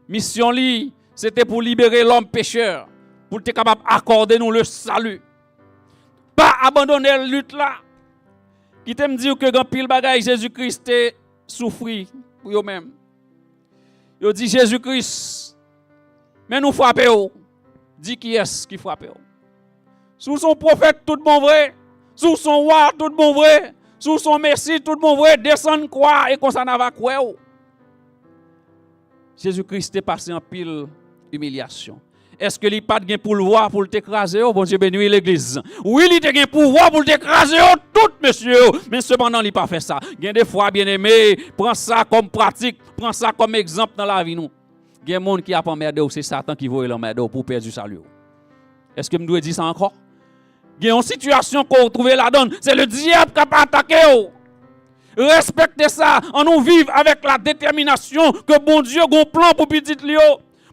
Mission li, c'était pour libérer l'homme pécheur, pour être capable d'accorder nous le salut. Pas abandonner la lutte là. Qui t'aime dire que quand pile bagaille Jésus-Christ a souffert pour eux-mêmes. Yo dit Jésus-Christ, mais nous frappons. Dis qui est-ce qui frappe? Sous son prophète, tout bon vrai. Sous son roi, tout bon vrai. Sous son messie, tout bon vrai. Descend quoi et qu'on s'en va quoi? Jésus-Christ est passé en pile humiliation. Est-ce que il pas de pouvoir pour t'écraser? Bon Dieu béni l'église. Oui, il a de pouvoir pour t'écraser tout, monsieur. Mais cependant, il pas fait ça. Il y a des fois, bien aimé, prends ça comme pratique, prends ça comme exemple dans la vie nous. Il y a des gens qui a pas emmerdé, c'est Satan qui veut l'emmerder pour perdre du salut. Est-ce que je dois dire ça encore? Il y a une situation qu'on trouve là-dedans, c'est le diable qui a attaqué. Respectez ça, on nous vive avec la détermination que bon Dieu a un plan pour petit Léo.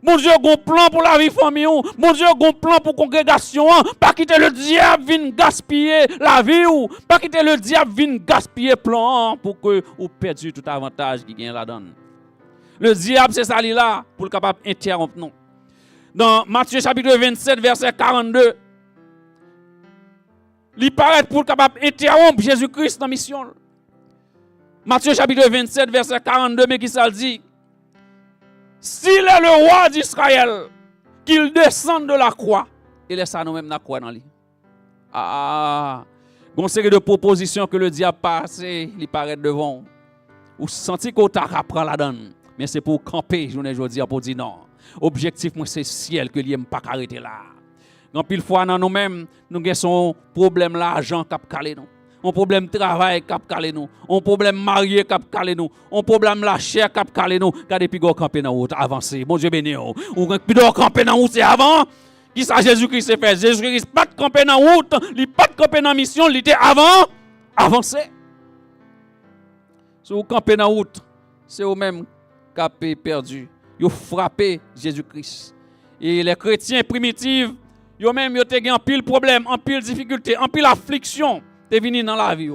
Bon Dieu a un plan pour la vie famille. Bon Dieu a un plan pour la congrégation. Pas quitter le diable vienne gaspiller la vie. Pas quitter le diable vienne gaspiller plan pour que vous perdiez tout avantage qui gagne là-dedans. Le diable, c'est ça là pour le capable d'interrompre nous. Dans Matthieu chapitre 27, verset 42, il paraît pour le capable d'interrompre Jésus-Christ dans la mission. Matthieu chapitre 27, verset 42, mais qui ça dit? S'il est le roi d'Israël, qu'il descende de la croix, il laisse ça nous-mêmes dans la croix dans lui. Une série de propositions que le diable passe, il paraît devant. Ou senti qu'on t'a appris la donne. Mais c'est pour camper, je ne dis pour dire non. Objectif, moi, c'est ciel que l'IM pas arrêter là. Quand pile fois dans nous-mêmes, nous avons son problème l'argent cap calé nous. Un problème travail cap calé nous. Un problème marié cap calé nous. Un problème la chair cap calé nous. Regardez puis go camper dans route, avancer. Bon Dieu béni. Ou puis go camper dans route c'est avant. Qui ça Jésus-Christ s'est fait? Jésus-Christ pas de camper dans route, il pas de camper dans mission, il était avant avancer. Si vous campez dans route, c'est vous-même qui avez perdu. Vous frappé Jésus-Christ. Et les chrétiens primitifs, ils même ont eu un pile problème, un pile difficulté, un pile affliction. T'es venu dans la vie.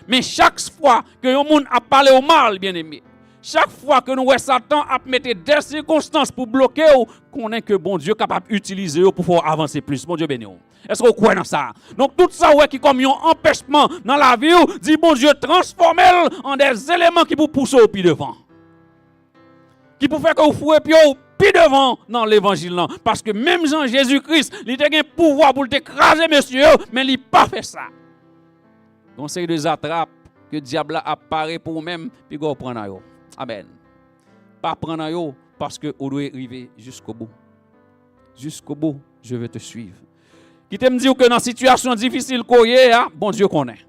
Mais chaque fois que un monde a parlé au mal, bien aimé, chaque fois que nous voyons Satan a mettre des circonstances pour bloquer, qu'on est que bon Dieu est capable d'utiliser pour pouvoir avancer plus. Bon Dieu béni. Est-ce que vous croyez dans ça? Donc tout ça ouais, qui comme un empêchement dans la vie, dit bon Dieu transforme en des éléments qui vous poussent au pied devant. Qui pour faire que vous fouez au pied devant dans l'évangile. Parce que même Jean Jésus-Christ, il a un pouvoir pour t'écraser, monsieur, mais il n'a pas fait ça. Conseil de attrape que le diable apparaît pour vous-même, puis vous prenez. Amen. Pas prendre parce que vous devez arriver jusqu'au bout. Jusqu'au bout, je vais te suivre. Qui t'aime dire que dans une situation difficile, bon Dieu connaît.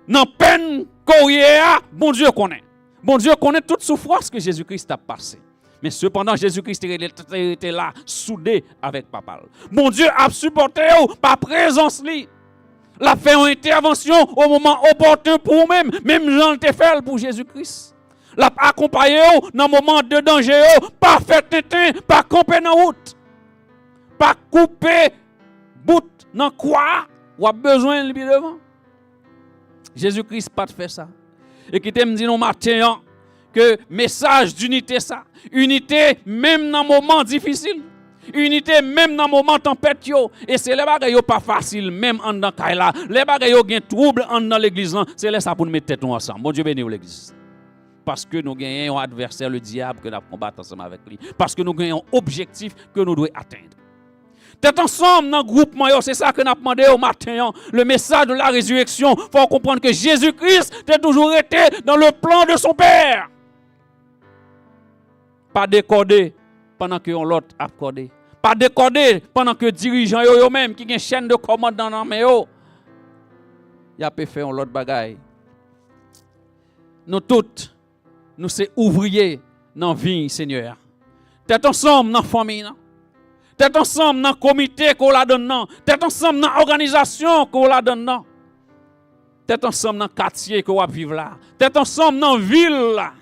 Dans peine, bon Dieu connaît. Bon Dieu connaît toute souffrance que Jésus-Christ a passée. Mais cependant, Jésus-Christ était là, soudé avec papa. Bon Dieu a supporté par présence li. La fait une intervention au moment opportun pour vous-même. Même Jean te fait pour Jésus-Christ. La accompagné dans le moment de danger. Pas fait tétin, pas camper dans la route. Pas couper bout dans quoi ou a besoin de devant. Jésus-Christ pas fait ça. Et qui t'aime dit non matin que message d'unité ça. Unité même dans un moment difficile. Unité même dans moment tempête yo. Et c'est les bagages pas facile même en dans Kaila. Les bagages yo gen trouble en dans l'église là, c'est là ça pour nous mettre tête nous ensemble. Bon Dieu bénisse l'église. Parce que nous gagnons un adversaire le diable que nous combattons ensemble avec lui. Parce que nous gagnons un objectif que nous devons atteindre. Tête ensemble dans le groupement, c'est ça que nous avons demandé au matin. Le message de la résurrection. Il faut comprendre que Jésus-Christ a toujours été dans le plan de son Père. Pas décoder pendant que l'autre a accordé. Pas décoder pendant que les dirigeants eux-mêmes qui ont une chaîne de commande dans la main, ils ont fait l'autre bagaille. Nous tous, nous sommes ouvriers dans la vie, Seigneur. Tête ensemble dans la famille. Tête ensemble dans le comité qu'on la donne. Tête ensemble dans l'organisation qu'on la donne. Tête ensemble dans le quartier qu'on va vivre là. Tête ensemble dans la ville là.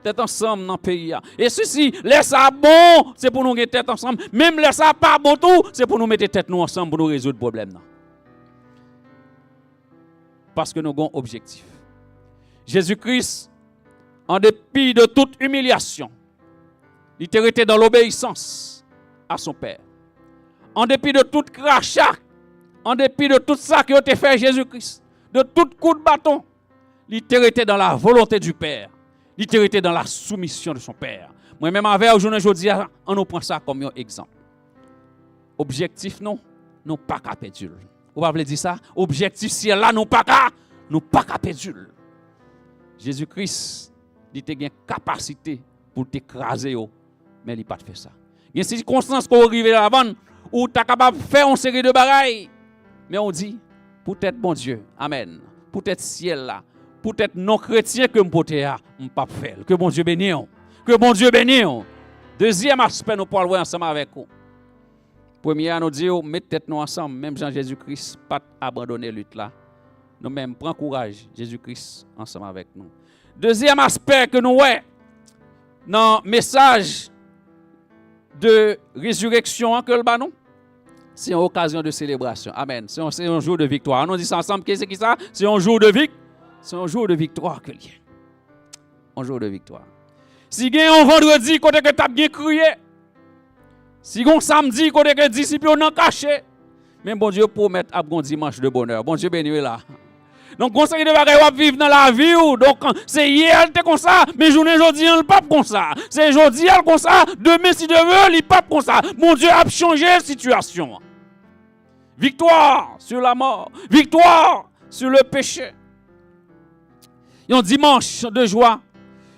Tête ensemble dans le pays. Et ceci, laisse ça bon, c'est pour nous mettre tête ensemble. Même laisse ça pas bon tout, c'est pour nous mettre tête nous ensemble pour nous résoudre le problème. Parce que nous avons un objectif. Jésus-Christ, en dépit de toute humiliation, il était dans l'obéissance à son Père. En dépit de tout crachat, en dépit de tout ça qui a été fait Jésus-Christ, de tout coup de bâton, il était dans la volonté du Père. Il était dans la soumission de son Père. Moi-même, avec aujourd'hui, on nous prend ça comme un exemple. Objectif, non pas qu'à perdre. Vous pouvez dire ça? Objectif, si là, non pas qu'à perdre. Jésus-Christ, il a une capacité pour t'écraser, mais il n'a pas fait ça. Il y a une circonstance qu'on arrive avant où tu es capable de faire une série de bagailles. Mais on dit, peut-être bon Dieu, amen, peut-être ciel là, peut-être non chrétien que je ne pas faire. Que bon Dieu bénisse. Que bon Dieu bénisse. Deuxième aspect, nous parlons ensemble avec vous. Premier, nous dit, mettez tête nous ensemble, même Jean-Jésus-Christ, pas abandonner la lutte là. Nous-mêmes, prends courage, Jésus-Christ, ensemble avec nous. Deuxième aspect que nous voyons dans le message de résurrection que le banon, c'est une occasion de célébration. Amen. C'est un jour de victoire. On dit ça ensemble. Qu'est-ce que c'est ça? C'est un jour de victoire. C'est un jour de victoire que lié. Un jour de victoire. Si il y a un vendredi, côté que tu as bien crié. Si il y a un samedi, côté que les disciples ont caché. Mais bon Dieu promet à un dimanche de bonheur. Bon Dieu béni là. Donc, conseil de bagaille vivre dans la vie. Donc, c'est hier, c'est comme ça. Mais journée aujourd'hui, il n'est pas comme ça. C'est aujourd'hui, il comme ça. Demain, si Dieu veut, il n'est pas comme ça. Mon Dieu a changé la situation. Victoire sur la mort. Victoire sur le péché. Il y a un dimanche de joie.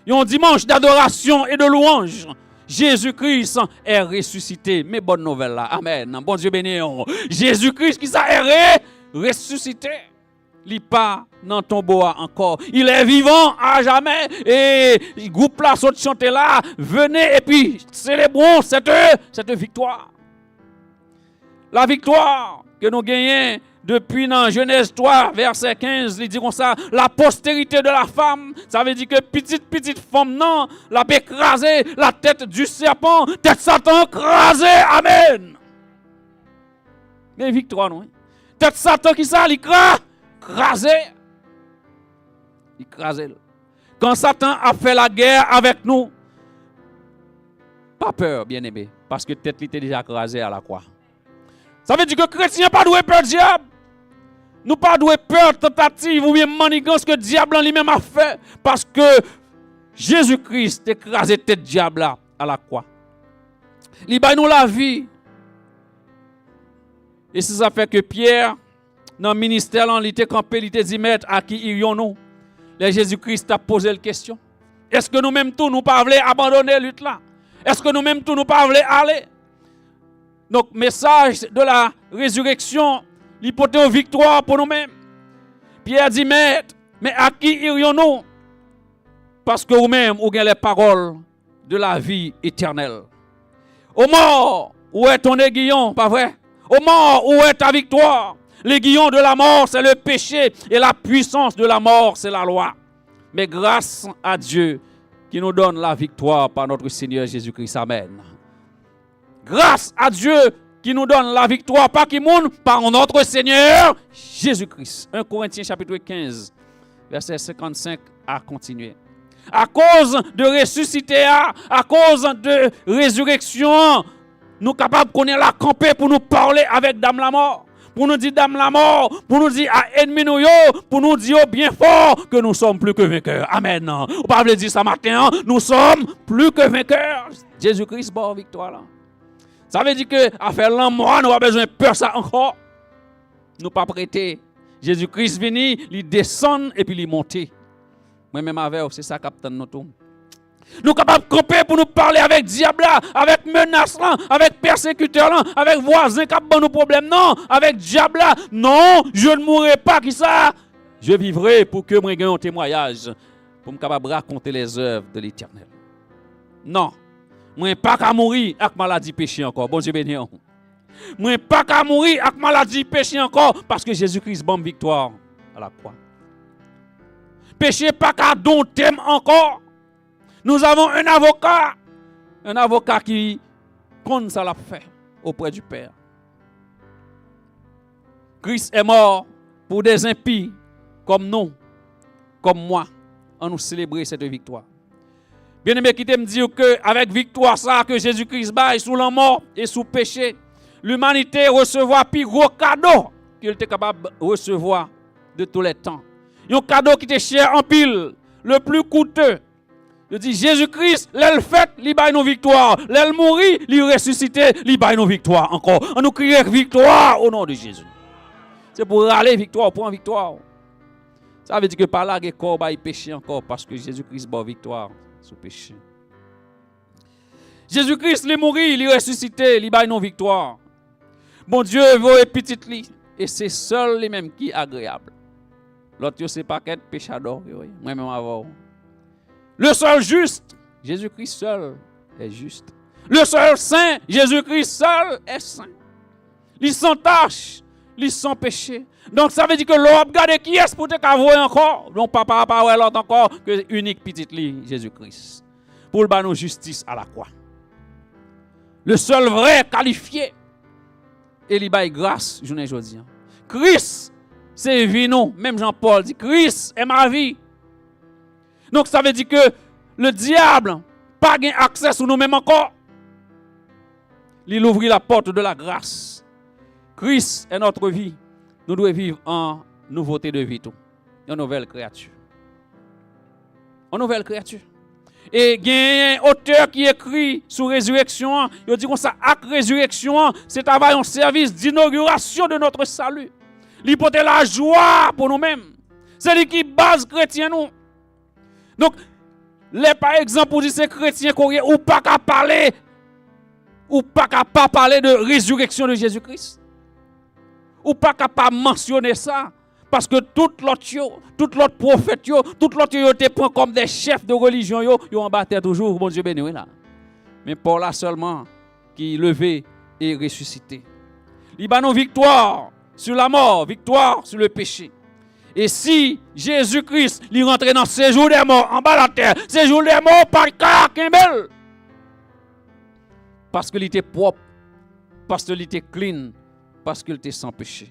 Il y a un dimanche d'adoration et de louange. Jésus-Christ est ressuscité. Mais bonne nouvelle là. Amen. Bon Dieu béni. Jésus-Christ qui est ressuscité. Il n'est pas dans ton bois encore. Il est vivant à jamais. Et le groupe là, saute chanter là. Venez et puis célébrons cette victoire. La victoire que nous gagnons depuis dans Genèse 3, verset 15, il dit comme ça, la postérité de la femme, ça veut dire que petite femme, non, la peut écraser la tête du serpent, tête Satan écrasée, amen. Mais victoire, non? Tête Satan qui ça, écrasé. Quand Satan a fait la guerre avec nous, pas peur, bien-aimé, parce que tête était déjà écrasée à la croix. Ça veut dire que les chrétiens pas doué peur du diable. Nous pas doué peur tentative ou bien manigance que le diable lui-même a fait. Parce que Jésus-Christ écrasé tête diable là à la croix. Il bat nous la vie. Et c'est ça fait que Pierre, dans le ministère, il était campé, il était dit, maître, à qui irions-nous? Le Jésus-Christ a posé la question. Est-ce que nous-mêmes tous, nous pas voulons abandonner la lutte là? Est-ce que nous-mêmes tous, nous pas voulons aller? Donc, message de la résurrection, l'hypothèse victoire pour nous-mêmes. Pierre dit, maître, mais à qui irions-nous? Parce que vous-même, vous avez les paroles de la vie éternelle. Au mort, où est ton aiguillon, pas vrai? Au mort, où est ta victoire? L'aiguillon de la mort, c'est le péché, et la puissance de la mort, c'est la loi. Mais grâce à Dieu qui nous donne la victoire par notre Seigneur Jésus-Christ. Amen. Grâce à Dieu qui nous donne la victoire par qui monde, par notre Seigneur Jésus-Christ. 1 Corinthiens chapitre 15, verset 55 à continuer. À cause de ressusciter, à cause de résurrection, nous capables qu'on est là camper pour nous parler avec Dame la mort. Pour nous dire Dame la mort, pour nous dire à ennemi nous yo, pour nous dire bien fort que nous sommes plus que vainqueurs. Amen. On pas veut dire ça matin, nous sommes plus que vainqueurs. Jésus-Christ bon victoire là. Ça veut dire que à faire l'amour, nous pas besoin de peur ça encore. Nous pas prêter. Jésus-Christ venu, il descend et puis il monte. Moi même avec c'est ça capitaine nous tout. Nous sommes capables de camper pour nous parler avec diable, avec menace, avec persécuteur, avec voisin qui ont nos problèmes. Non, avec diable. Non, je ne mourrai pas. Qui ça? Je vivrai pour que moi gagne un témoignage, pour me capable raconter les œuvres de l'Éternel. Non, moi pas qu'à mourir avec maladie péché encore. Bon Dieu béni. Moi pas qu'à mourir avec maladie péché encore parce que Jésus-Christ bombe victoire à la croix. Péché pas qu'à dompter encore. Nous avons un avocat qui compte ça l'a fait auprès du Père. Christ est mort pour des impies comme nous, comme moi, en nous célébrer cette victoire. Bien-aimé, qui me dire que avec victoire ça que Jésus-Christ baille sous la mort et sous péché, l'humanité recevra plus gros cadeau qu'il était capable de recevoir de tous les temps. Un cadeau qui était cher en pile, le plus coûteux. Je dis Jésus-Christ, l'elle fait, il baille nos victoires. L'elle mourit, il ressuscité, il baille nos victoires encore. On nous crie victoire au nom de Jésus. C'est pour râler victoire, pour en victoire. Ça veut dire que par là, il corps baille péché encore parce que Jésus-Christ bat victoire sur péché. Jésus-Christ, il est mort, il est ressuscité, il baille nos victoires. Bon Dieu, veut petit lit et c'est seul les mêmes qui est agréable. L'autre c'est pas qu'être péchador, moi même avant. Le seul juste, Jésus-Christ seul est juste. Le seul saint, Jésus-Christ seul est saint. Il sans tâche, il sans péché. Donc ça veut dire que l'on regarde qui est pour te cavouer encore. Non pas l'autre encore que unique petite lit, Jésus-Christ. Pour le banon justice à la croix. Le seul vrai qualifié. Et il baille grâce, je ne dis. Christ, c'est vie non. Même Jean-Paul dit, Christ est ma vie. Donc ça veut dire que le diable n'a pas accès sur nous-mêmes encore. Il ouvre la porte de la grâce. Christ est notre vie. Nous devons vivre en nouveauté de vie. En nouvelle créature. En nouvelle créature. Et il y a un auteur qui écrit sur résurrection. Il dit que ça, acte résurrection, c'est travail en service d'inauguration de notre salut. Il porte la joie pour nous-mêmes. C'est lui qui base chrétien nous. Donc, par exemple, pour dire ces chrétiens ou pas qu'à parler, ou pas qu'à pas parler de résurrection de Jésus-Christ, ou pas qu'à pas mentionner ça, parce que tout l'autre prophète, tout l'autre te prend comme des chefs de religion, ils en battent toujours, bon Dieu béni là. Mais Paul là seulement qui levé et ressuscité. Il a nos victoire sur la mort, victoire sur le péché. Et si Jésus-Christ lui rentrait dans ce jours des morts, en bas de la terre, ce jours des morts par Kimbel, parce qu'il était propre, parce qu'il était clean, parce qu'il était sans péché.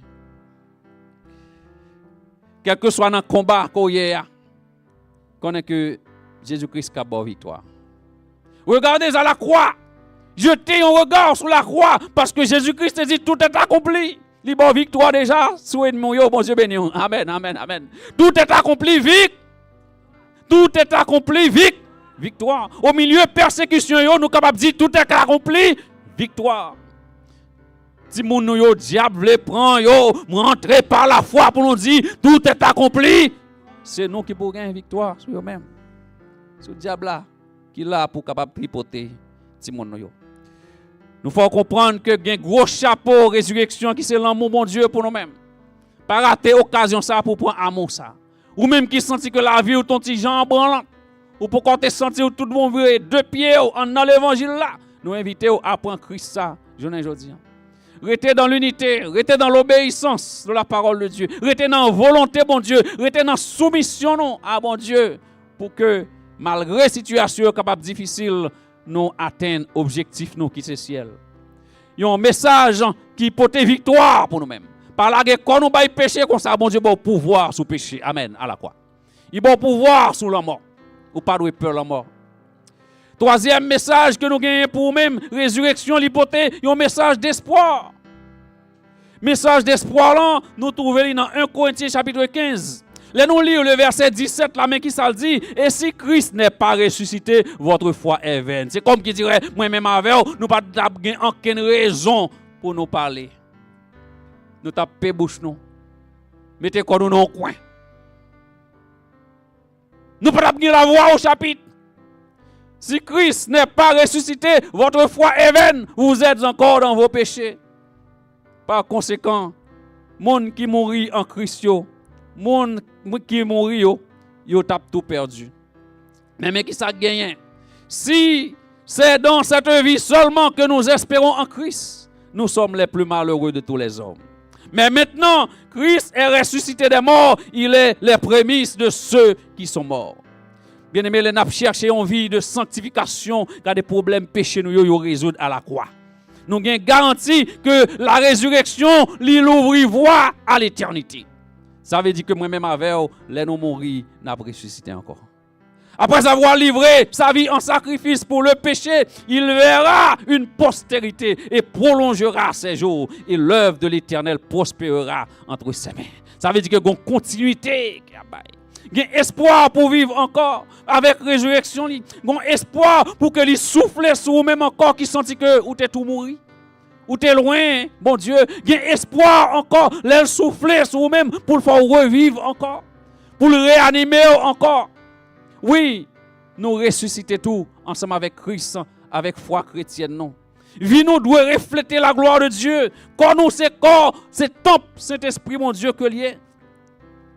Quel que soit dans le combat qu'on y a, connaît que Jésus-Christ a bonne victoire. Regardez à la croix, jetez un regard sur la croix, parce que Jésus-Christ a dit tout est accompli. Il bon victoire déjà, souhaite mon yo, bon Dieu béni. Amen, amen, amen. Tout est accompli, tout est accompli, victoire. Au milieu de persécution, nous sommes capables de dire tout est accompli, victoire. Si mon yo diable le prend, yo, rentrer par la foi pour nous dire tout est accompli, c'est nous qui pouvons gagner victoire sur eux-mêmes. C'est le diable là qui est là pour capable tripoter si mon yo. Nous faut comprendre que il y a un gros chapeau résurrection qui c'est l'amour bon Dieu pour nous-mêmes. Pas rater occasion ça pour prendre amour ça. Ou même qui senti que la vie ou ton petit Jean branlant ou pour quand tu sentir tout le monde virer deux pieds dans l'évangile là, nous inviter à prendre Christ ça, journée aujourd'hui. Restez dans l'unité, restez dans l'obéissance de la parole de Dieu, restez dans la volonté bon Dieu, restez dans la soumission à bon Dieu pour que malgré situation capable difficile nous atteignons l'objectif nous qui c'est ciel. Il y a un message qui porte victoire pour nous-mêmes. Par là quand nous bail péché comme ça bon Dieu bon pouvoir sur péché. Amen à la croix. Il bon pouvoir sur la mort. Ou pas de peur la mort. Troisième message que nous gagnons pour nous-mêmes, résurrection, l'hypothèse, un message d'espoir. Message d'espoir là, nous trouvons dans 1 Corinthiens chapitre 15. Là nous lisons le verset 17 là, mais qui ça le dit? Et si Christ n'est pas ressuscité, votre foi est vaine. C'est comme qui dirait, moi-même avec vous, nous pas aucune raison pour nous parler. Nous tapons bouche nous. Mettez quoi nous dans le coin. Nous pas la voix au chapitre. Si Christ n'est pas ressuscité, votre foi est vaine. Vous êtes encore dans vos péchés. Par conséquent, monde qui mourit en Christ, monde qui mourit, yo tape tout perdu. Mais qui ça gagne? Si c'est dans cette vie seulement que nous espérons en Christ, nous sommes les plus malheureux de tous les hommes. Mais maintenant, Christ est ressuscité des morts, il est les prémices de ceux qui sont morts. Bien-aimés, les n'a cherché une vie de sanctification, car des problèmes péchés nous yo résoudre à la croix. Nous avons garanti que la résurrection lui ouvre voie à l'éternité. Ça veut dire que moi-même avec les nous mourir, n'a pas ressuscité encore. Après avoir livré sa vie en sacrifice pour le péché, il verra une postérité et prolongera ses jours. Et l'œuvre de l'Éternel prospérera entre ses mains. Ça veut dire que une continuité. Il y a espoir pour vivre encore avec résurrection. Il y a espoir pour que lui souffle sur vous-même encore qui sentit que vous êtes tout mourir. Ou t'es loin, bon Dieu. Il y a espoir encore. L'aile souffler sur vous-même pour le faire revivre encore. Pour le réanimer encore. Oui, nous ressusciter tout ensemble avec Christ, avec foi chrétienne. Non. Vie nous doit refléter la gloire de Dieu. Quand nous c'est corps, c'est temple, Saint-Esprit, mon Dieu, que lié.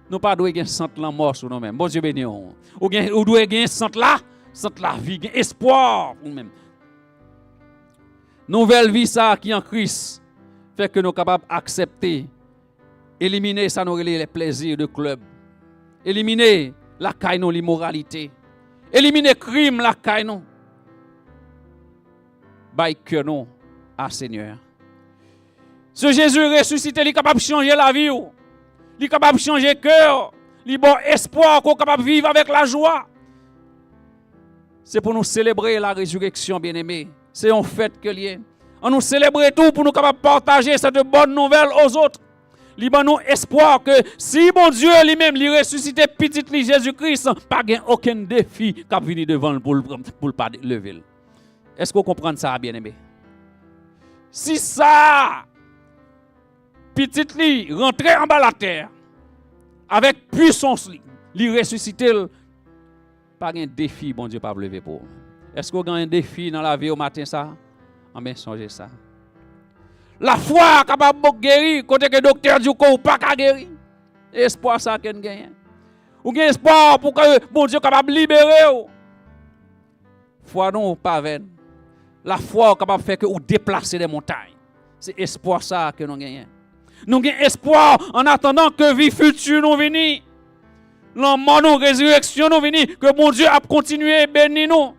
Nous pas doit gagner sant la mort sur nous-mêmes. Bon Dieu béni. Ou doit gagner sant la vie, gagner espoir pour nous-mêmes. Nouvelle vie ça qui en Christ fait que nous sommes capables d'accepter, éliminer ça nous les plaisirs de club, éliminer la caille non l'immoralité, éliminer crime la caille non. Bail que non à Seigneur. Ce Jésus ressuscité, il est capable de changer la vie. Il est capable de changer le cœur. Il est bon espoir qu'on est capable de vivre avec la joie. C'est pour nous célébrer la résurrection, bien-aimés. C'est en fait que lié. On nous célèbre tout pour nous capables de partager cette bonne nouvelle aux autres. Il y a nous espoir que si mon Dieu lui-même lui ressuscité petit Jésus-Christ, pas aucun défi qui a venu devant pour le pas lever. Est-ce que vous comprenez ça, bien-aimé? Si ça petit lui rentrer en bas la terre avec puissance lui ressuscité, pas un défi bon Dieu pas lever pour. Est-ce que vous avez un défi dans la vie au matin ça? En bien songez ça. La foi capable de guérir, côté que le docteur dit qu'on pas guérir. Espoir ça qu'on gagne. Ou gagne espoir pour que bon Dieu capable de libérer. Foi non pas vaine. La foi capable de faire que ou déplacer des montagnes. C'est espoir ça que nous gagnons. Nous gagnons espoir en attendant que vie future nous vienne. La mort nous résurrection nous vienne, que bon Dieu a continué à bénir nous.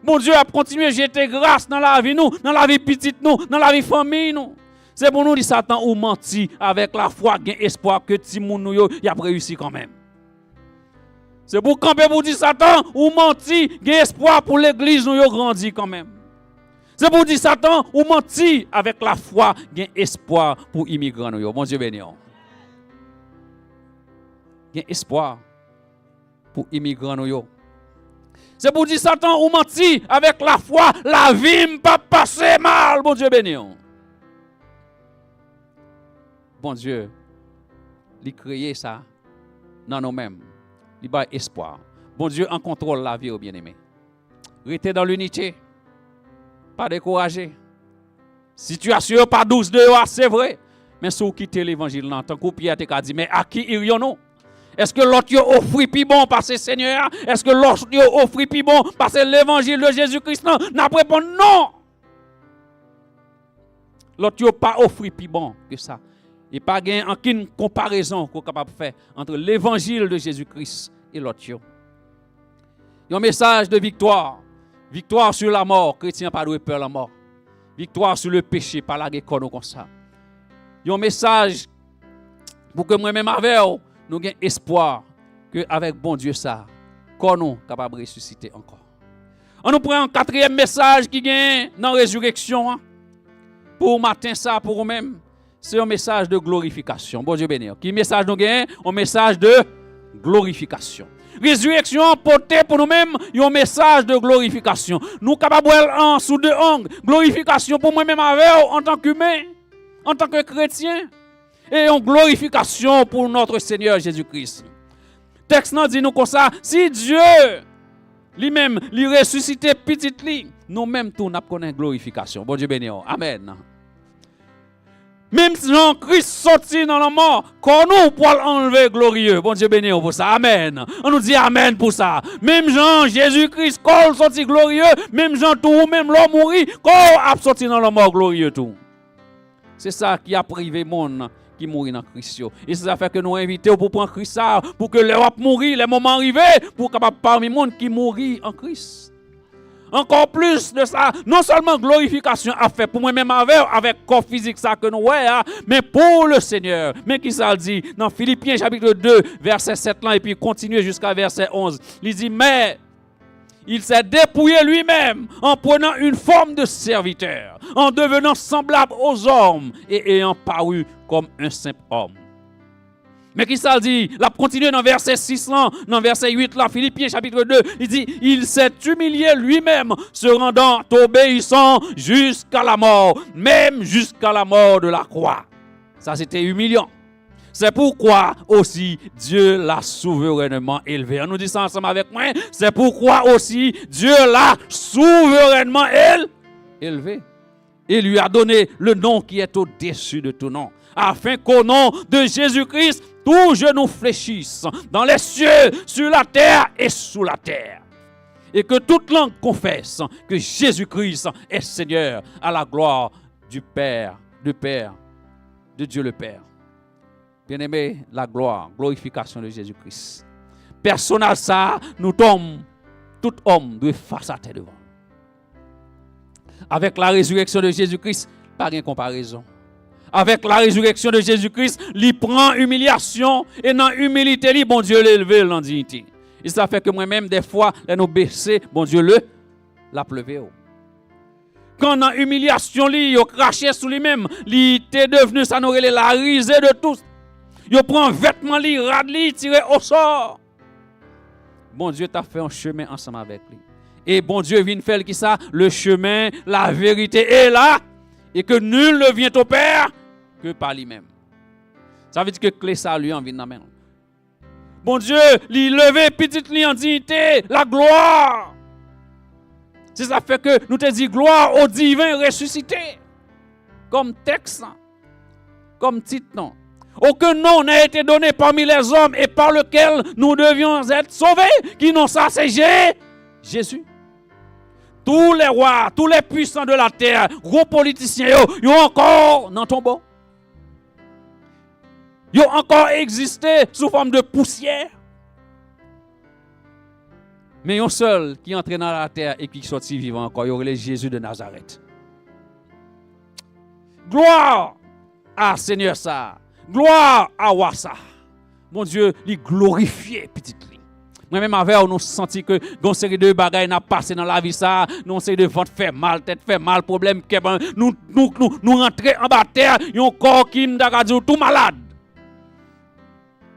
Bon Dieu a continué à jeter grâce dans la vie nous, dans la vie petite nous, dans la vie famille nous. C'est pour nous dire Satan ou menti avec la foi, gain espoir que Timoun nous y a réussi quand même. C'est pour camper pour dire Satan ou menti, gain espoir pour l'église nous y grandi quand même. C'est pour dire Satan ou menti avec la foi, gain espoir pour immigrants nous. Bon Dieu béni. Gain espoir pour immigrants nous. C'est pour dire Satan ou menti avec la foi, la vie ne pas passer mal, bon Dieu béni. Bon Dieu, il créé ça dans nous-mêmes. Il a espoir. Bon Dieu en contrôle la vie, bien-aimé. Restez dans l'unité. Pas découragé. Situation pas douce de c'est vrai. Mais si vous quittez l'évangile, tant que Pierre t'a dit, mais à qui irions-nous? Est-ce que l'autre offre plus bon parce que Seigneur? Est-ce que l'autre offre plus bon parce que l'évangile de Jésus-Christ? Non, n'a pas répondu non. L'autre pas offre plus bon que ça. Et pas gain aucune comparaison qu'on est capable de faire entre l'évangile de Jésus-Christ et l'autre. Il y a un message de victoire. Victoire sur la mort. Chrétien pas de peur la mort. Victoire sur le péché, pas la guerre comme ça. Il y a un message pour que moi-même avec nous avons espoir que avec bon Dieu ça, qu'on nous capable de ressusciter encore. On nous prend un quatrième message qui gagne dans la résurrection. Hein? Pour matin ça, pour vous-même, c'est un message de glorification. Bon Dieu béni. Qui message nous gagne? Un message de glorification. Résurrection portée pour nous-mêmes, un message de glorification. Nous capables en sous deux angles. Glorification pour moi-même avec en tant qu'humain, en tant que chrétien. Et une glorification pour notre Seigneur Jésus-Christ. Texte nous dit nous comme ça, si Dieu lui-même lui ressuscité petit lui, nous-mêmes tout n'a connaît glorification. Bon Dieu béni. Amen. Même si Jean-Christ sorti dans la mort, quand nous pour enlever glorieux. Bon Dieu béni pour ça. Amen. On nous dit amen pour ça. Même Jean, Jésus-Christ, quand il sorti glorieux, même Jean tout, même l'homme mourit, quand il sorti dans la mort glorieux tout. C'est ça qui a privé monde qui mourit dans Christ. Et c'est ça fait que nous invitons pour prendre Christ ça, pour que le rap mourir, les moments arrivés, pour capable parmi monde qui mourit en Christ. Encore plus de ça, non seulement glorification a fait pour moi-même avec corps physique ça que nous voyons, mais pour le Seigneur. Mais qui ça dit dans Philippiens chapitre 2, verset 7 là, et puis continuer jusqu'à verset 11. Il dit, mais il s'est dépouillé lui-même en prenant une forme de serviteur, en devenant semblable aux hommes et ayant paru comme un simple homme. Mais qui ça dit? La continue dans verset 6, dans verset 8, là, Philippiens chapitre 2, il dit, il s'est humilié lui-même, se rendant obéissant jusqu'à la mort, même jusqu'à la mort de la croix. Ça, c'était humiliant. C'est pourquoi aussi Dieu l'a souverainement élevé. On nous dit ça ensemble avec moi. C'est pourquoi aussi Dieu l'a souverainement élevé. Et lui a donné le nom qui est au-dessus de tout nom. Afin qu'au nom de Jésus-Christ, tous genoux fléchissent dans les cieux, sur la terre et sous la terre. Et que toute langue confesse que Jésus-Christ est Seigneur à la gloire du Père, de Dieu le Père. Bien-aimé, la gloire, glorification de Jésus-Christ. Personnel ça, nous tombons, tout homme doit face à terre devant. Avec la résurrection de Jésus-Christ, pas de comparaison. Avec la résurrection de Jésus-Christ, il prend humiliation et dans l'humilité, bon Dieu l'élevé dans la dignité. Et ça fait que moi-même, des fois, nous baisser, bon Dieu l'a pleuvé. Quand dans l'humiliation, il a craché sur lui-même, il était devenu, ça nous relève la risée de tous. Il prend un vêtement, il rade, il tiré au sort. Bon Dieu t'a fait un chemin ensemble avec lui. Et bon Dieu vient faire qui ça? Le chemin, la vérité est là. Et que nul ne vient au Père que par lui-même. Ça veut dire que clé salut en vient dans la main. Bon Dieu, lui lever petite li en dignité, la gloire. C'est ça fait que nous te dit gloire au divin ressuscité. Comme texte, comme titre, non. Aucun nom n'a été donné parmi les hommes et par lequel nous devions être sauvés. Qui non ça, c'est Jésus. Tous les rois, tous les puissants de la terre, gros politiciens, ils ont encore dans ton tombeau. Ils ont encore existé sous forme de poussière. Mais il y a un seul qui est entré dans la terre et qui est sorti vivant encore. Il y a Jésus de Nazareth. Gloire à Seigneur ça. Gloire à Wassa. Mon Dieu, il glorifié petite ligne. Moi-même avec nous senti que une série de bagages n'a passé dans la vie ça, une série de ventes fait mal, tête fait mal, problème nous rentrer en bas terre, un corps qui nous dit tout malade.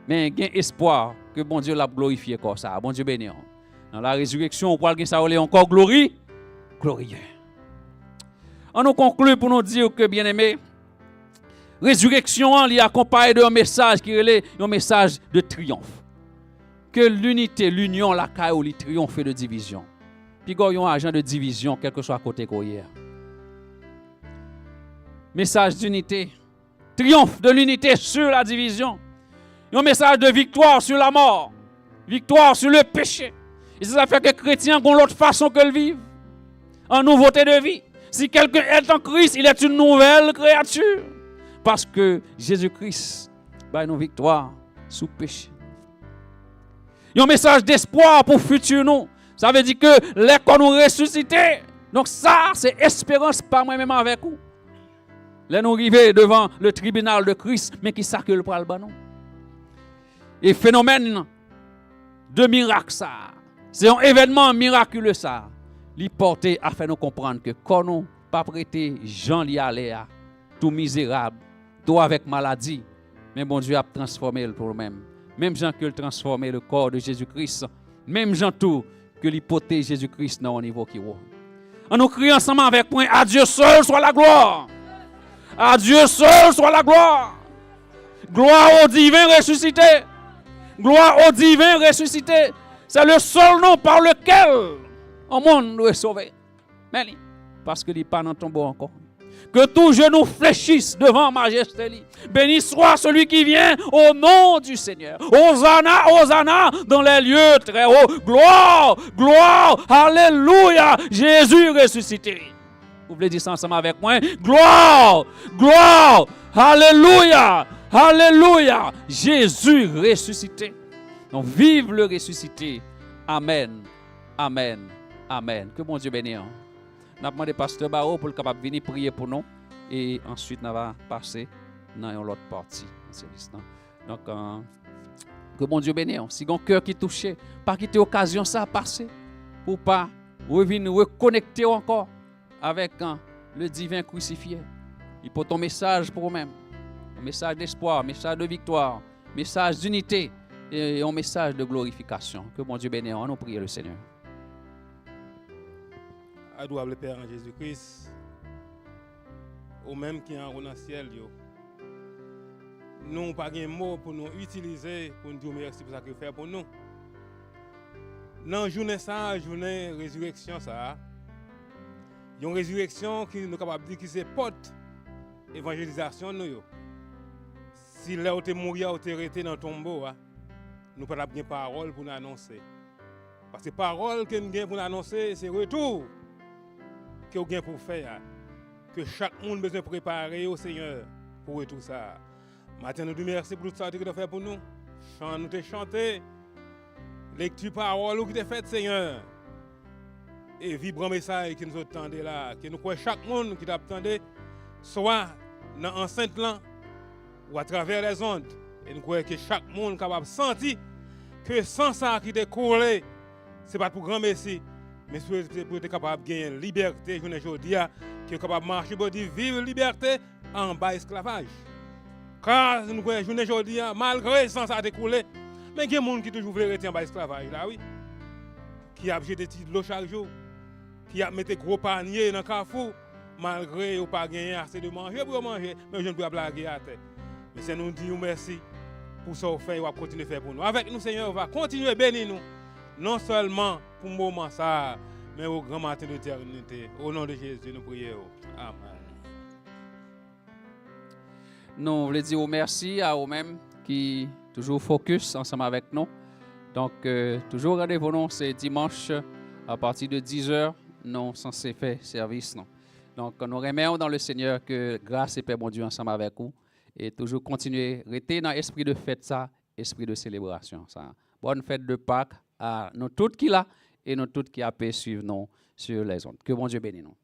Mais il y a espoir que bon Dieu l'a glorifié comme ça. Bon Dieu béni. Dans la résurrection, on parle que ça a encore glorieux. On nous conclut pour nous dire que bien aimé, résurrection il accompagne d'un message qui est un message de triomphe. Que l'unité, l'union, la caille, il triomphe de division. Puis il y a un agent de division, quel que soit côté qu'on y est. Message d'unité. Triomphe de l'unité sur la division. Un message de victoire sur la mort. Victoire sur le péché. Et ça fait que les chrétiens ont l'autre façon que le vivent. En nouveauté de vie. Si quelqu'un est en Christ, il est une nouvelle créature. Parce que Jésus-Christ a une victoire sous péché. Il y a un message d'espoir pour le futur nous. Ça veut dire que les qu'on nous ressuscité. Donc ça, c'est espérance par moi-même avec vous. Là nous arrivons devant le tribunal de Christ, mais qui s'accule pour le banon. Et phénomène de miracle ça. C'est un événement miraculeux ça. li porter à faire nous comprendre que quand nous pas prêter Jean li aller à tout misérable, tout avec maladie, mais bon Dieu a transformé pour nous-mêmes. Même Jean que le transformer le corps de Jésus-Christ, même Jean tout que l'hypothèse Jésus-Christ dans au niveau qui est. On nous crie ensemble avec point, à Dieu seul soit la gloire. À Dieu seul soit la gloire. Gloire au divin ressuscité. Gloire au divin ressuscité. C'est le seul nom par lequel le monde nous est sauvé. Mais parce qu'il n'est pas dans ton tombeau encore. Que tout genou fléchisse devant majesté. Béni soit celui qui vient au nom du Seigneur. Hosanna, Hosanna dans les lieux très hauts. Gloire, gloire, alléluia. Jésus ressuscité. Vous voulez dire ça ensemble avec moi? Gloire, gloire, alléluia, alléluia. Jésus ressuscité. Donc vive le ressuscité. Amen, amen, amen. Que bon Dieu bénisse. Nous avons demandé pasteur Barreau pour le capable venir prier pour nous et ensuite nous allons passer dans l'autre partie du service. Donc que bon Dieu bénisse. Si vous avez un cœur qui est touché, pas quitter l'occasion ça passer pour pas revenir reconnecter encore avec le divin crucifié. Il faut ton message pour vous-même, un message d'espoir, un message de victoire, un message d'unité et un message de glorification. Que bon Dieu bénisse. On nous prie le Seigneur. Adorable Père en Jésus-Christ, au même qui est en haut dans le ciel, nous n'avons pas de mots pour nous utiliser, pour nous dire merci pour ce que vous faites pour nous. Dans la journée, ça, journée résurrection, ça, il y a une résurrection qui nous est capable de dire que c'est porte évangélisation. Nous. Si là où tu es mort ou tu es resté dans le tombeau, nous n'avons pas de parole pour nous annoncer. Parce que la parole que nous avons pour nous annoncer, c'est retour. Que vous avez pour faire, que chaque monde a besoin de préparer au Seigneur pour tout ça. Matin, nous disons merci pour tout ça que tu as fait pour nous. Nous te chanté, lecture parole qui t'a fait, Seigneur. Et vibrant message qui nous attendait là, que nous croyons chaque monde qui t'attendait, soit dans l'enceinte là, ou à travers les ondes. Et nous croyons que chaque monde est capable de sentir que sans ça qui t'est collé, ce n'est pas pour grand merci. Mais pour être capable de gagner liberté, je ne dis pas qui est capable de marcher pour dire vivre liberté en bas esclavage. Car nous je ne dis pas, malgré sans ça découlé, mais il y a des gens qui toujours veulent rester en bas esclavage là, oui. Qui a jeté de l'eau chaque jour, qui a mis des gros paniers dans le carrefour, malgré ou pas gagner assez de manger pour manger, mais je ne peux pas blaguer à terre. Mais c'est nous dire merci pour ce qu'on fait et on va continuer à faire pour nous. Avec nous, Seigneur, on va continuer à bénir nous. Non seulement pour le moment ça, mais au grand matin de l'éternité. Au nom de Jésus, nous prions. Amen. Nous voulons dire merci à eux-mêmes qui toujours focus ensemble avec nous. Donc, toujours rendez-vous nous, c'est dimanche à partir de 10h, nous sommes censés faire service. Non. Donc, nous remercions dans le Seigneur que grâce et paix, mon Dieu, ensemble avec vous. Et toujours continuer, rester dans l'esprit de fête, ça, esprit de célébration. Ça. Bonne fête de Pâques à nous tous qui là et nous tous qui a pu suivre nous sur les ondes. Que bon Dieu bénisse nous.